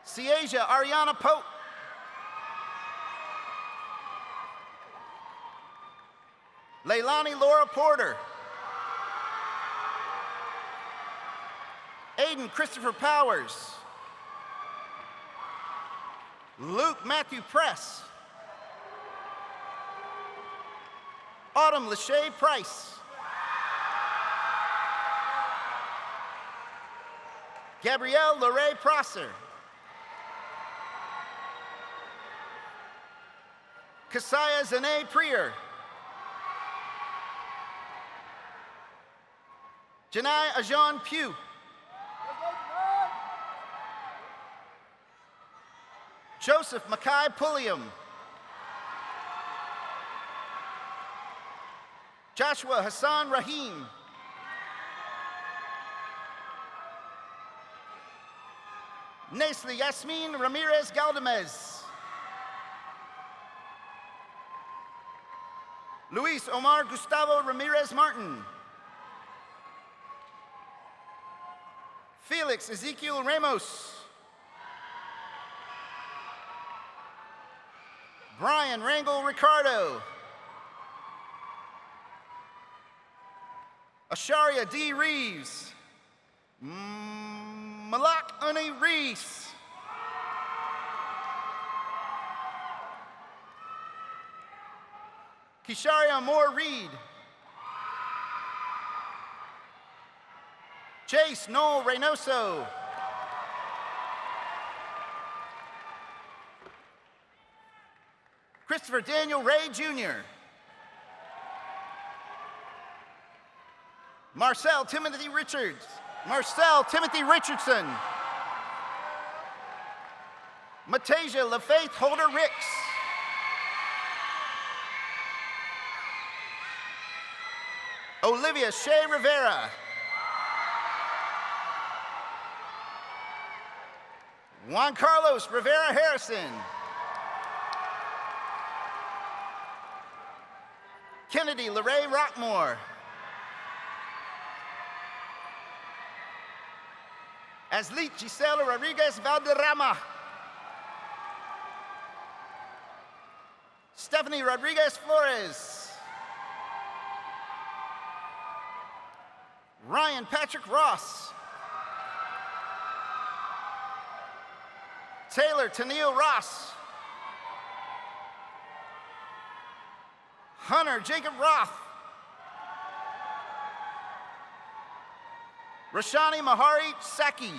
Ciasia Ariana Pope. Leilani Laura Porter. Aiden Christopher Powers. Luke Matthew Press. Autumn Lachey Price. Gabrielle Lorraine Prosser. Kasaya Zane Prier. Janai Ajan Pugh. Joseph Mackay Pulliam. Joshua Hassan Rahim. Nestle Yasmin Ramirez Galdamez. Luis Omar Gustavo Ramirez Martin. Felix Ezekiel Ramos. Brian Rangel Ricardo. Asharia D. Reeves. Malak Uni Reese. Kisharia Moore Reed. Jace Noel Reynoso. Christopher Daniel Ray Jr. Marcel Timothy Richardson. Matasia LaFaith Holder Ricks. Olivia Shea Rivera. Juan Carlos Rivera Harrison. Kennedy LeRae Rockmore. Aslit Gisela Rodriguez Valderrama. Stephanie Rodriguez Flores. Ryan Patrick Ross. Taylor Tennille Ross. Hunter Jacob Roth. Rashani Mahari Saki.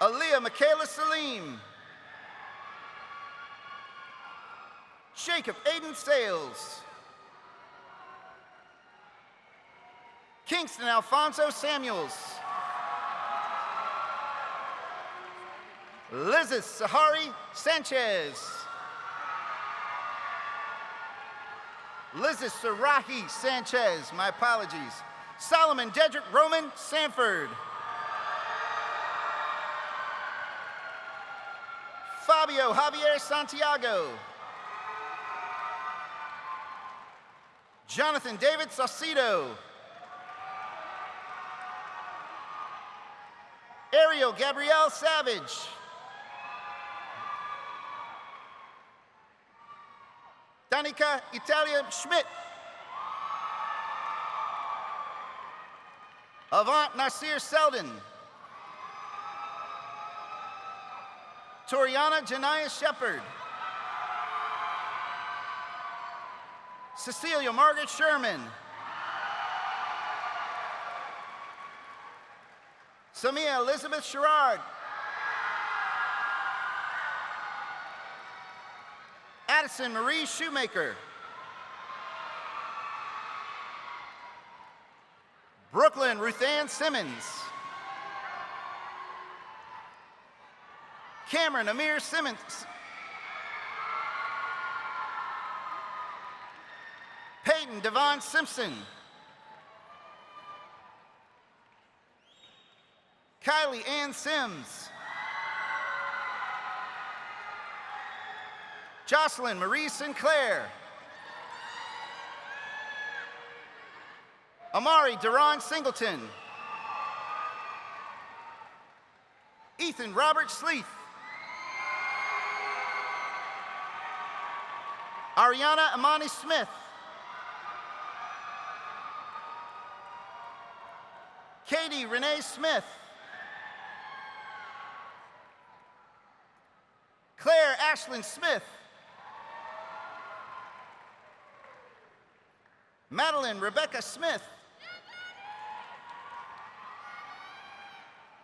Aaliyah Michaela Salim. Jacob Aiden Sales. Kingston Alfonso Samuels. Lizeth Sahari Sanchez. Lizeth Sarahi Sanchez, my apologies. Solomon Dedrick Roman Sanford. Fabio Javier Santiago. Jonathan David Saucedo. Ariel Gabrielle Savage. Danica Italia Schmidt. Avant Nasir Selden. Toriana Janaya Shepard. Cecilia Margaret Sherman. Samia Elizabeth Sherrard. Addison Marie Shoemaker. Brooklyn Ruthann Simmons. Cameron Amir Simmons. Peyton Devon Simpson. Kylie Ann Sims. Jocelyn Marie Sinclair. Amari Deron Singleton. Ethan Robert Sleeth. Ariana Amani Smith. Katie Renee Smith. Claire Ashlyn Smith. Madeline Rebecca Smith.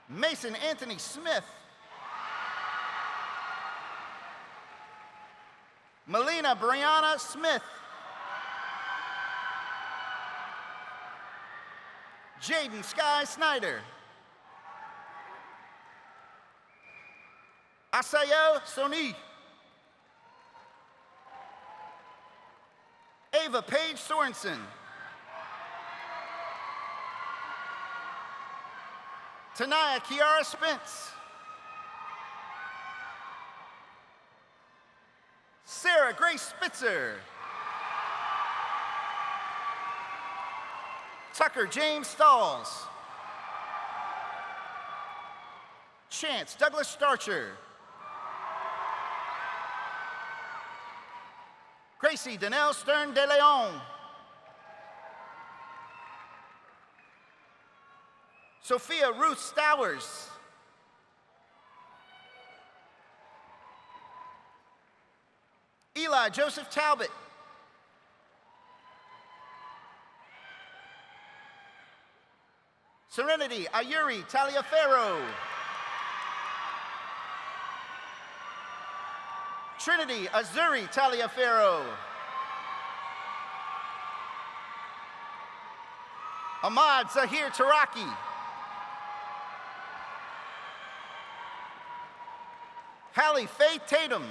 Mason Anthony Smith. Melina Brianna Smith. Jaden Sky Snyder. Asayo Soni. Ava Paige Sorensen. Tanaya Kiara Spence. Sarah Grace Spitzer. Tucker James Stalls. Chance Douglas Starcher. Gracie Danelle Stern de Leon. Sophia Ruth Stowers. Eli Joseph Talbot. Serenity Ayuri Taliaferro. Trinity Azuri Taliaferro. Ahmad Zahir Taraki. Hallie Faith Tatum.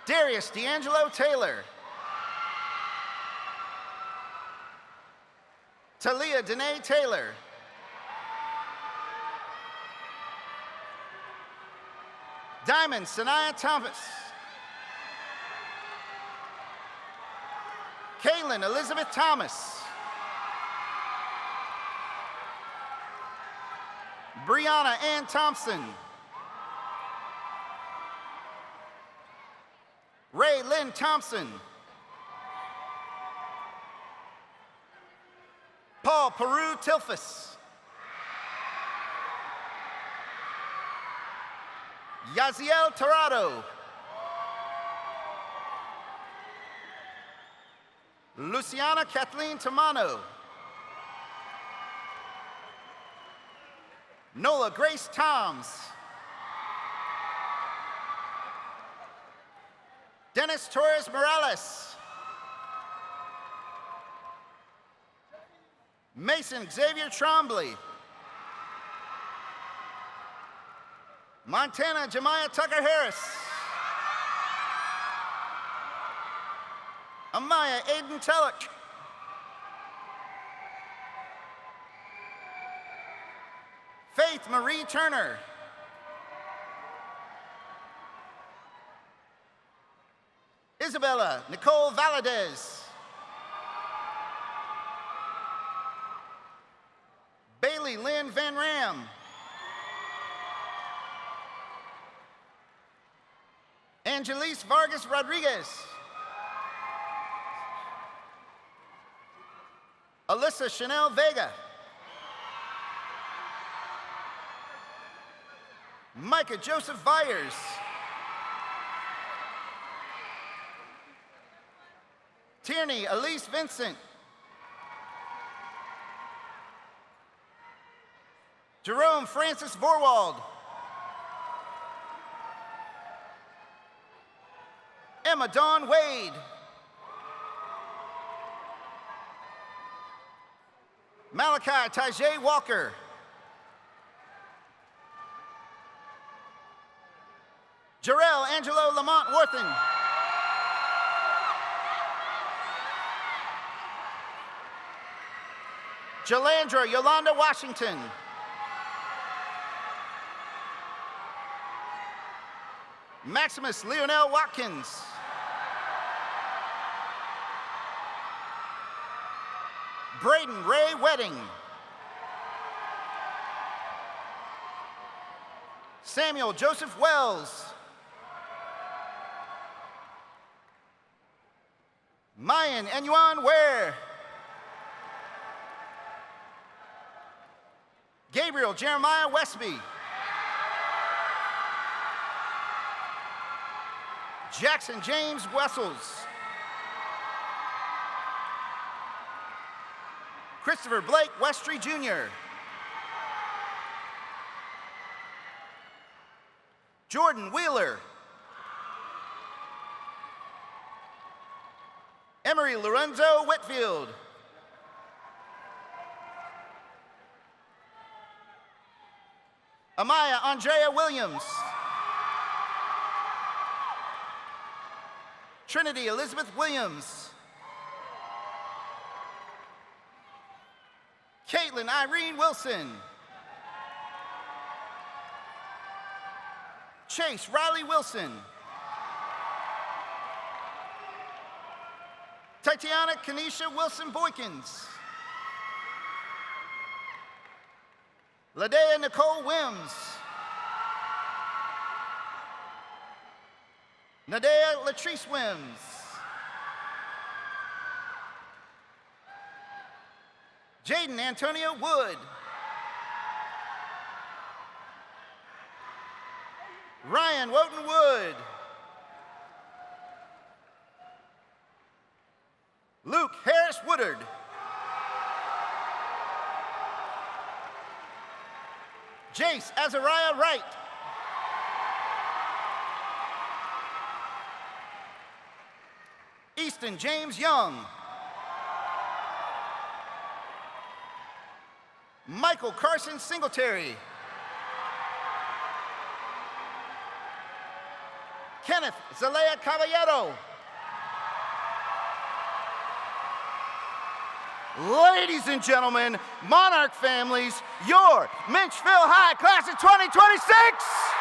Darius D'Angelo Taylor. Talia Danae Taylor. Diamond Sanaya Thomas. Kaylin Elizabeth Thomas. Brianna Ann Thompson. Ray Lynn Thompson. Paul Peru Tilfus. Yaziel Torado. Luciana Kathleen Tamano. Nola Grace Toms. Dennis Torres Morales. Mason Xavier Trombley. Montana Jemiah Tucker Harris. Amaya Aiden Tellick. Faith Marie Turner. Isabella Nicole Valadez. Bailey Lynn Van Ram. Angelise Vargas Rodriguez. Alyssa Chanel Vega. Micah Joseph Vyers. Tierney Elise Vincent. Jerome Francis Vorwald. Emma Dawn Wade. Malachi Tajay Walker. Jarrell Angelo Lamont Worthen. Jalandra Yolanda Washington. Maximus Leonel Watkins. Braden Ray Wedding. Samuel Joseph Wells. Mayan Enyuan Ware. Gabriel Jeremiah Westby. Jackson James Wessels. Christopher Blake Westry Jr. Jordan Wheeler. Emery Lorenzo Whitfield. Amaya Andrea Williams. Trinity Elizabeth Williams. Caitlin Irene Wilson. Chase Riley Wilson. Tatiana Kanisha Wilson Boykins. Ladea Nicole Wims. Nadea Latrice Wims. Jaden Antonio Wood. Ryan Woden Wood. Luke Harris Woodard. Jace Azariah Wright. Easton James Young. Michael Carson Singletary. Kenneth Zelaya Caballero. Ladies and gentlemen, Monarch families, your Menchville High class of 2026!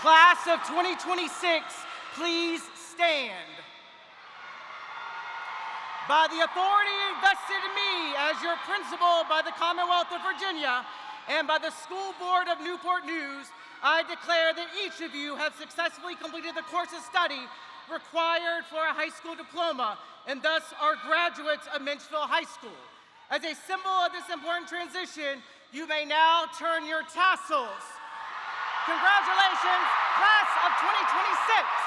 Class of 2026, please stand. By the authority vested in me as your principal by the Commonwealth of Virginia and by the School Board of Newport News, I declare that each of you have successfully completed the course of study required for a high school diploma and thus are graduates of Menchville High School. As a symbol of this important transition, you may now turn your tassels. Congratulations, class of 2026.